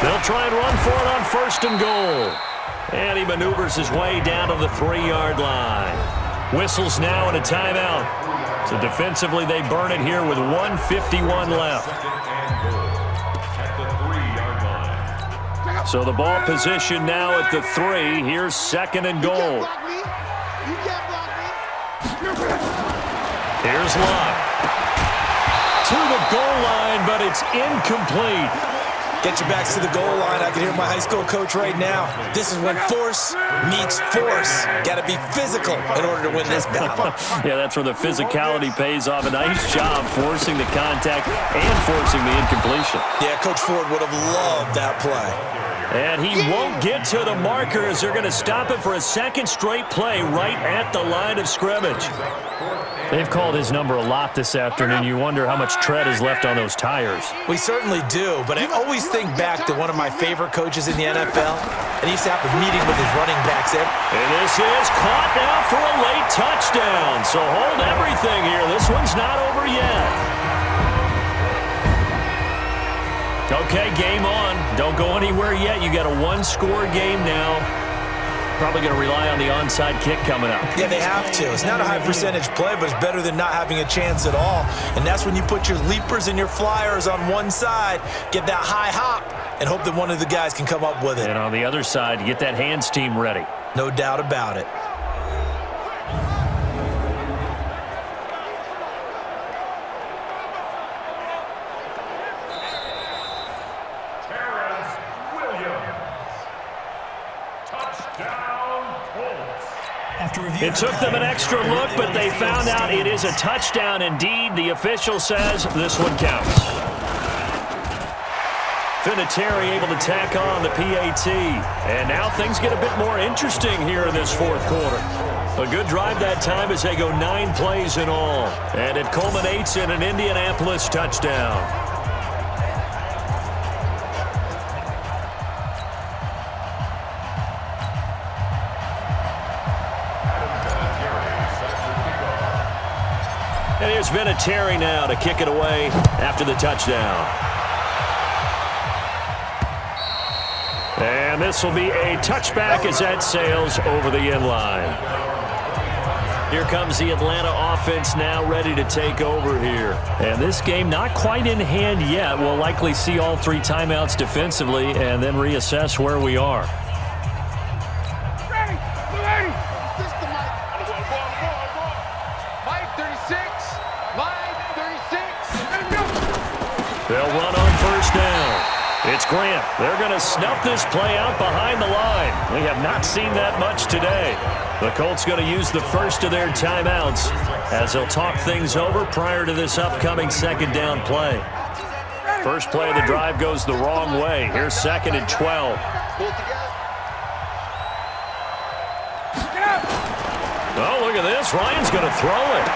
They'll try and run for it on 1st and goal. And he maneuvers his way down to the 3-yard line. Whistles now and a timeout. So defensively they burn it here with 1:51 left. So the ball position now at the 3. Here's 2nd and goal. Here's Luck. To the goal line, but it's incomplete. Get your backs to the goal line. I can hear my high school coach right now. This is when force meets force. Got to be physical in order to win this battle. Yeah, that's where the physicality pays off. A nice job forcing the contact and forcing the incompletion. Yeah, Coach Ford would have loved that play. And he won't get to the marker as they're going to stop it for a 2nd straight play right at the line of scrimmage. They've called his number a lot this afternoon. You wonder how much tread is left on those tires. We certainly do, but I always think back to one of my favorite coaches in the NFL, and he used to have a meeting with his running backs. And this is caught now for a late touchdown. So hold everything here. This one's not over yet. Okay, game on. Don't go anywhere yet. You got a 1-score game now. Probably going to rely on the onside kick coming up. Yeah, they have to. It's not a high percentage play, but it's better than not having a chance at all. And that's when you put your leapers and your flyers on one side, get that high hop, and hope that one of the guys can come up with it. And on the other side, you get that hands team ready. No doubt about it. It took them an extra look, but they found out it is a touchdown indeed. The official says this one counts. Vinatieri able to tack on the PAT. And now things get a bit more interesting here in this 4th quarter. A good drive that time as they go 9 plays in all. And it culminates in an Indianapolis touchdown. And here's Vinatieri now to kick it away after the touchdown. And this will be a touchback as that sails over the end line. Here comes the Atlanta offense now ready to take over here. And this game not quite in hand yet. We'll likely see all 3 timeouts defensively and then reassess where we are. They'll run on 1st down. It's Grant. They're going to snuff this play out behind the line. We have not seen that much today. The Colts going to use the first of their timeouts as they'll talk things over prior to this upcoming 2nd down play. First play of the drive goes the wrong way. Here's 2nd and 12. Oh, look at this. Ryan's going to throw it.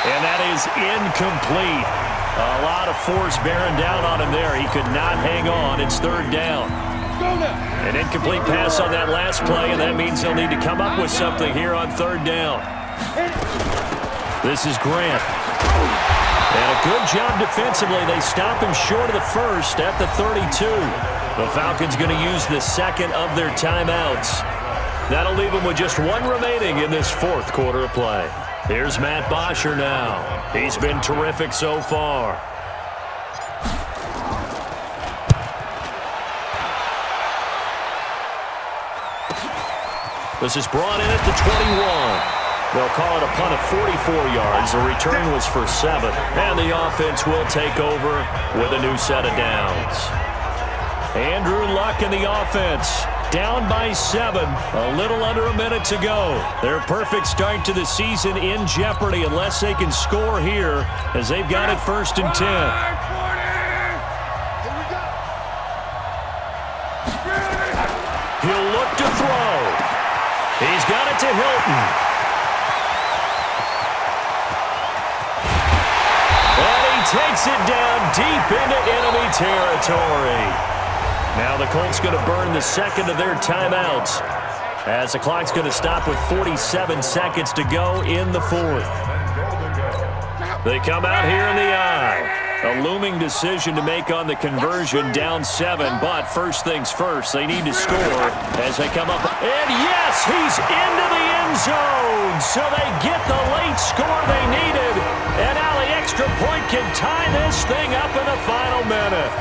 And that is incomplete. A lot of force bearing down on him there. He could not hang on. It's 3rd down. An incomplete pass on that last play, and that means they'll need to come up with something here on 3rd down. This is Grant. And a good job defensively. They stop him short of the first at the 32. The Falcons going to use the second of their timeouts. That'll leave them with just one remaining in this fourth quarter of play. Here's Matt Bosher now. He's been terrific so far. This is brought in at the 21. They'll call it a punt of 44 yards. The return was for 7. And the offense will take over with a new set of downs. Andrew Luck in the offense. Down by 7. A little under a minute to go. Their perfect start to the season in jeopardy unless they can score here as they've got it 1st and 10. He'll look to throw. He's got it to Hilton. And he takes it down deep into enemy territory. Now the Colts going to burn the second of their timeouts as the clock's going to stop with 47 seconds to go in the fourth. They come out here in the eye. A looming decision to make on the conversion, down 7, but first things first, they need to score as they come up. And yes, he's into the end zone, so they get the late score they needed. And now the extra point can tie this thing up in the final minute.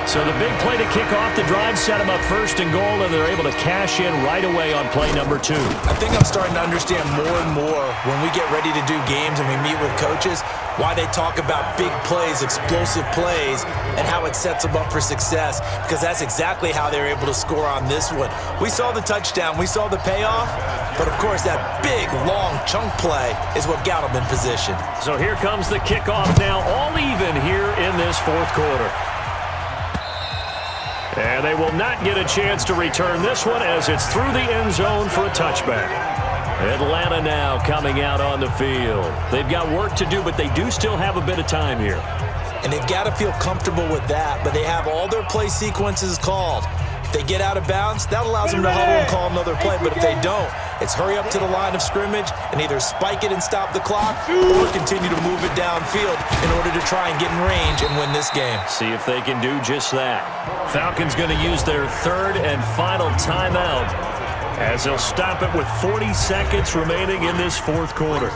So the big play to kick off the drive set them up 1st and goal, and they're able to cash in right away on play number 2. I think I'm starting to understand more and more when we get ready to do games and we meet with coaches why they talk about big plays, explosive plays, and how it sets them up for success, because that's exactly how they're able to score on this one. We saw the touchdown, we saw the payoff, but of course that big, long chunk play is what got them in position. So here comes the kickoff now, all even here in this fourth quarter. And they will not get a chance to return this one as it's through the end zone for a touchback. Atlanta now coming out on the field. They've got work to do, but they do still have a bit of time here. And they've got to feel comfortable with that, but they have all their play sequences called. If they get out of bounds, that allows them to huddle and call another play, but if they don't, it's hurry up to the line of scrimmage and either spike it and stop the clock or continue to move it downfield in order to try and get in range and win this game. See if they can do just that. Falcons going to use their 3rd and final timeout as they'll stop it with 40 seconds remaining in this fourth quarter.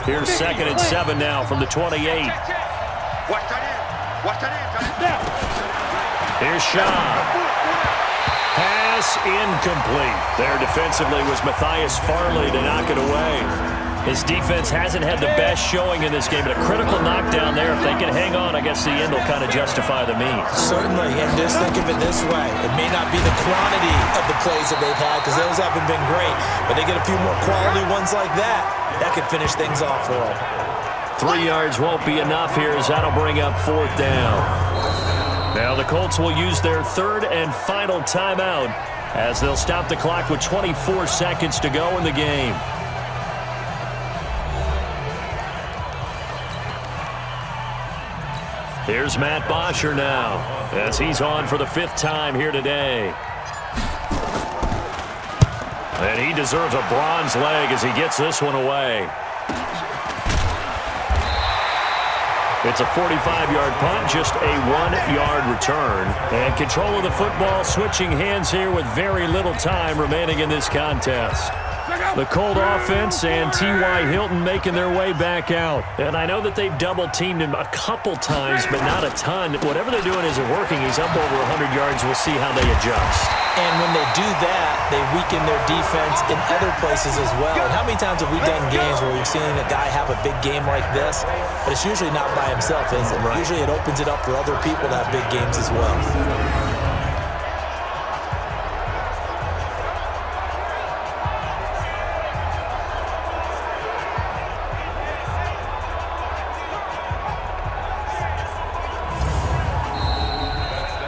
Here's 2nd and 7 now from the 28. Watch that in. Watch that in. Here's Shaw. Pass incomplete. There defensively was Matthias Farley to knock it away. His defense hasn't had the best showing in this game, but a critical knockdown there. If they can hang on, I guess the end will kind of justify the means. Certainly, and just think of it this way. It may not be the quantity of the plays that they've had, because those haven't been great, but they get a few more quality ones like that. That could finish things off for them. 3 yards won't be enough here as that'll bring up 4th down. Now the Colts will use their 3rd and final timeout as they'll stop the clock with 24 seconds to go in the game. Here's Matt Bosher now as he's on for the 5th time here today. And he deserves a bronze leg as he gets this one away. It's a 45-yard punt, just a 1-yard return. And control of the football switching hands here with very little time remaining in this contest. The Colt offense and T.Y. Hilton making their way back out. And I know that they've double-teamed him a couple times, but not a ton. Whatever they're doing isn't working. He's up over 100 yards. We'll see how they adjust. And when they do that, they weaken their defense in other places as well. And how many times have we done games where we've seen a guy have a big game like this? But it's usually not by himself, is it? Right. Usually it opens it up for other people to have big games as well.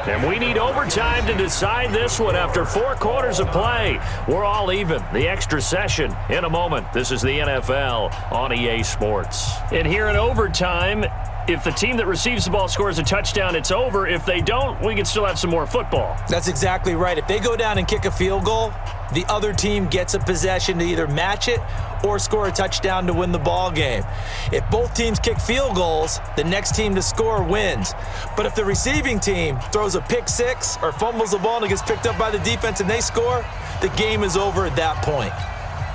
And we need overtime to decide this one after 4 quarters of play. We're all even. The extra session in a moment. This is the NFL on EA Sports. And here in overtime, if the team that receives the ball scores a touchdown, it's over. If they don't, we can still have some more football. That's exactly right. If they go down and kick a field goal, the other team gets a possession to either match it or score a touchdown to win the ball game. If both teams kick field goals, the next team to score wins. But if the receiving team throws a pick six or fumbles the ball and it gets picked up by the defense and they score, the game is over at that point.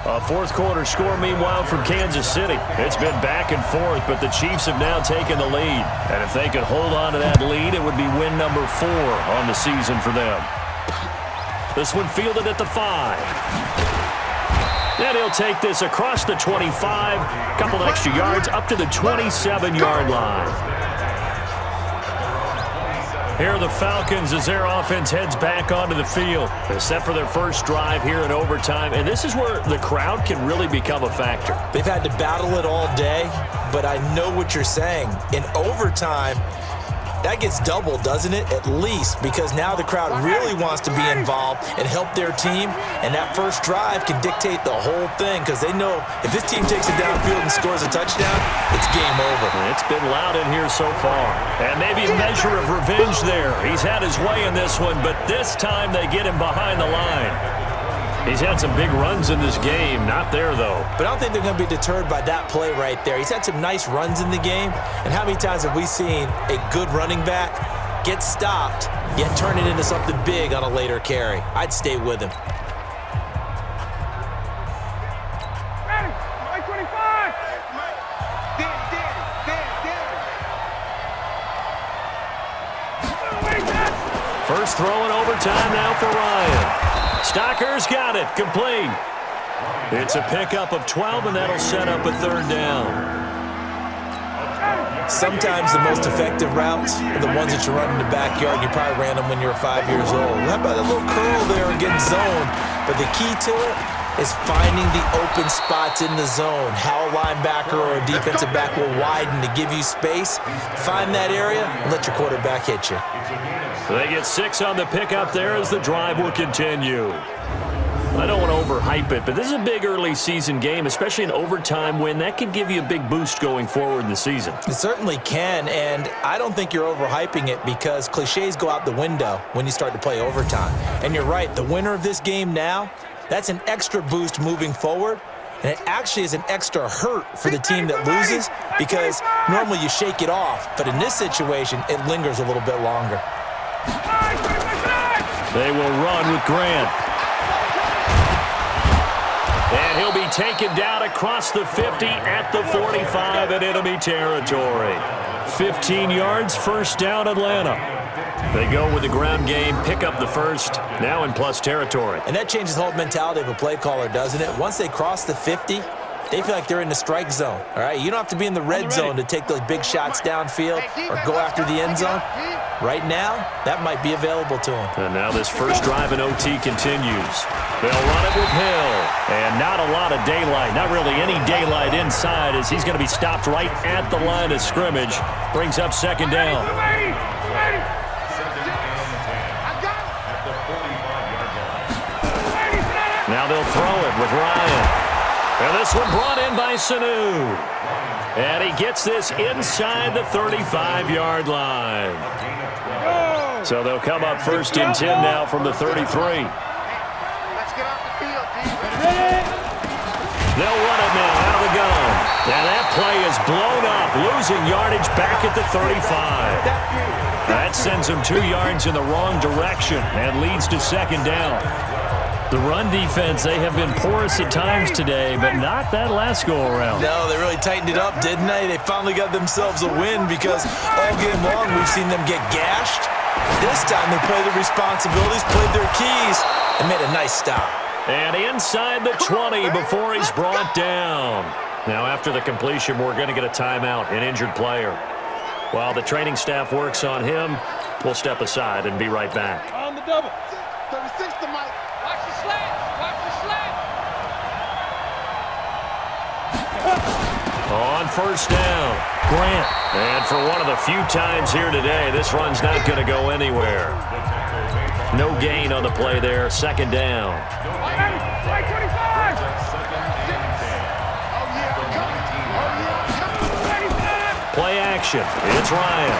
A fourth quarter score, meanwhile, from Kansas City. It's been back and forth, but the Chiefs have now taken the lead. And if they could hold on to that lead, it would be win number 4 on the season for them. This one fielded at the 5. And he'll take this across the 25, a couple extra yards up to the 27-yard line. Here are the Falcons as their offense heads back onto the field. They're set for their first drive here in overtime, and this is where the crowd can really become a factor. They've had to battle it all day, but I know what you're saying. In overtime, that gets doubled, doesn't it? At least, because now the crowd really wants to be involved and help their team, and that first drive can dictate the whole thing because they know if this team takes it downfield and scores a touchdown, it's game over. It's been loud in here so far, and maybe a measure of revenge there. He's had his way in this one, but this time they get him behind the line. He's had some big runs in this game. Not there, though. But I don't think they're going to be deterred by that play right there. He's had some nice runs in the game. And how many times have we seen a good running back get stopped, yet turn it into something big on a later carry? I'd stay with him. Ready? Mike 25. First throw in overtime now for Ryan. Stocker's got it. Complete. It's a pickup of 12, and that'll set up a third down. Sometimes the most effective routes are the ones that you run in the backyard. You probably ran them when you were 5 years old. How about a little curl there against zone? But the key to it is finding the open spots in the zone. How a linebacker or a defensive back will widen to give you space. Find that area and let your quarterback hit you. They get 6 on the pickup there as the drive will continue. I don't want to overhype it, but this is a big early season game, especially an overtime win. That can give you a big boost going forward in the season. It certainly can, and I don't think you're overhyping it because cliches go out the window when you start to play overtime. And you're right, the winner of this game now, that's an extra boost moving forward. And it actually is an extra hurt for the team that loses because normally you shake it off. But in this situation, it lingers a little bit longer. They will run with Grant. And he'll be taken down across the 50 at the 45 in enemy territory. 15 yards, first down Atlanta. They go with the ground game, pick up the first, now in plus territory. And that changes the whole mentality of a play caller, doesn't it? Once they cross the 50, they feel like they're in the strike zone, all right? You don't have to be in the red zone to take those big shots downfield or go after the end zone. Right now, that might be available to them. And now this first drive in OT continues. They'll run it with Hill. And not a lot of daylight, not really any daylight inside as he's going to be stopped right at the line of scrimmage. Brings up second down. Now they'll throw it with Ryan. And this one brought in by Sanu. And he gets this inside the 35-yard line. So they'll come up first and 10 now from the 33. Let's get off the field, They'll run it now out of the gun. Now that play is blown up, losing yardage back at the 35. That sends them 2 yards in the wrong direction and leads to second down. The run defense, they have been porous at times today, but not that last go-around. No, they really tightened it up, didn't they? They finally got themselves a win because all game long we've seen them get gashed. This time they played their responsibilities, played their keys, and made a nice stop. And inside the 20 before he's brought down. Now after the completion, we're going to get a timeout, an injured player. While the training staff works on him, we'll step aside and be right back. On the double. 36 to Mike. Watch the slant. Watch the slant. On first down, Grant. And for one of the few times here today, this run's not going to go anywhere. No gain on the play there, second down. Right 25. Play action, it's Ryan.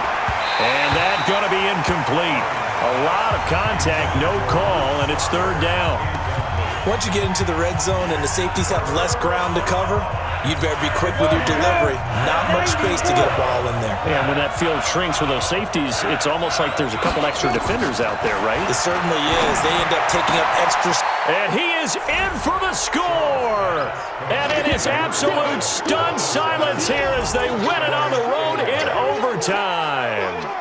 And that's going to be incomplete. A lot of contact, no call, and it's third down. Once you get into the red zone and the safeties have less ground to cover, you'd better be quick with your delivery. Not much space to get a ball in there. Yeah, when that field shrinks with those safeties, it's almost like there's a couple extra defenders out there, right? It certainly is. They end up taking up extra. And he is in for the score. And it is absolute stunned silence here as they win it on the road in overtime.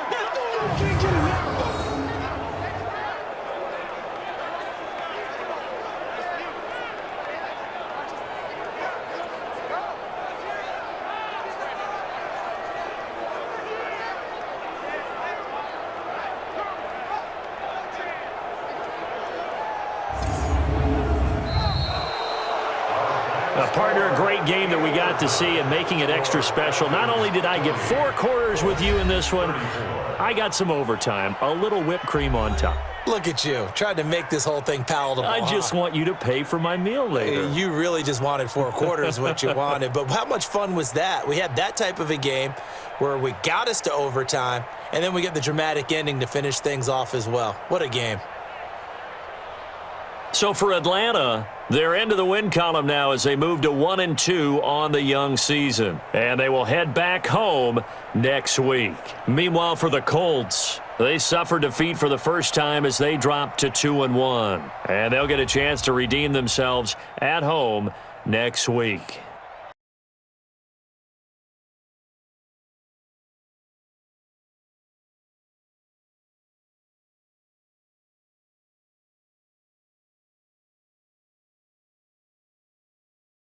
Partner, a great game that we got to see and making it extra special. Not only did I get 4 quarters with you in this one, I got some overtime, a little whipped cream on top. Look at you, trying to make this whole thing palatable. I just want you to pay for my meal later. You really just wanted 4 quarters what you wanted. But how much fun was that? We had that type of a game where we got us to overtime, and then we get the dramatic ending to finish things off as well. What a game. So for Atlanta, they're into the win column now as they move to 1-2 on the young season. And they will head back home next week. Meanwhile, for the Colts, they suffered defeat for the first time as they dropped to 2-1. And they'll get a chance to redeem themselves at home next week.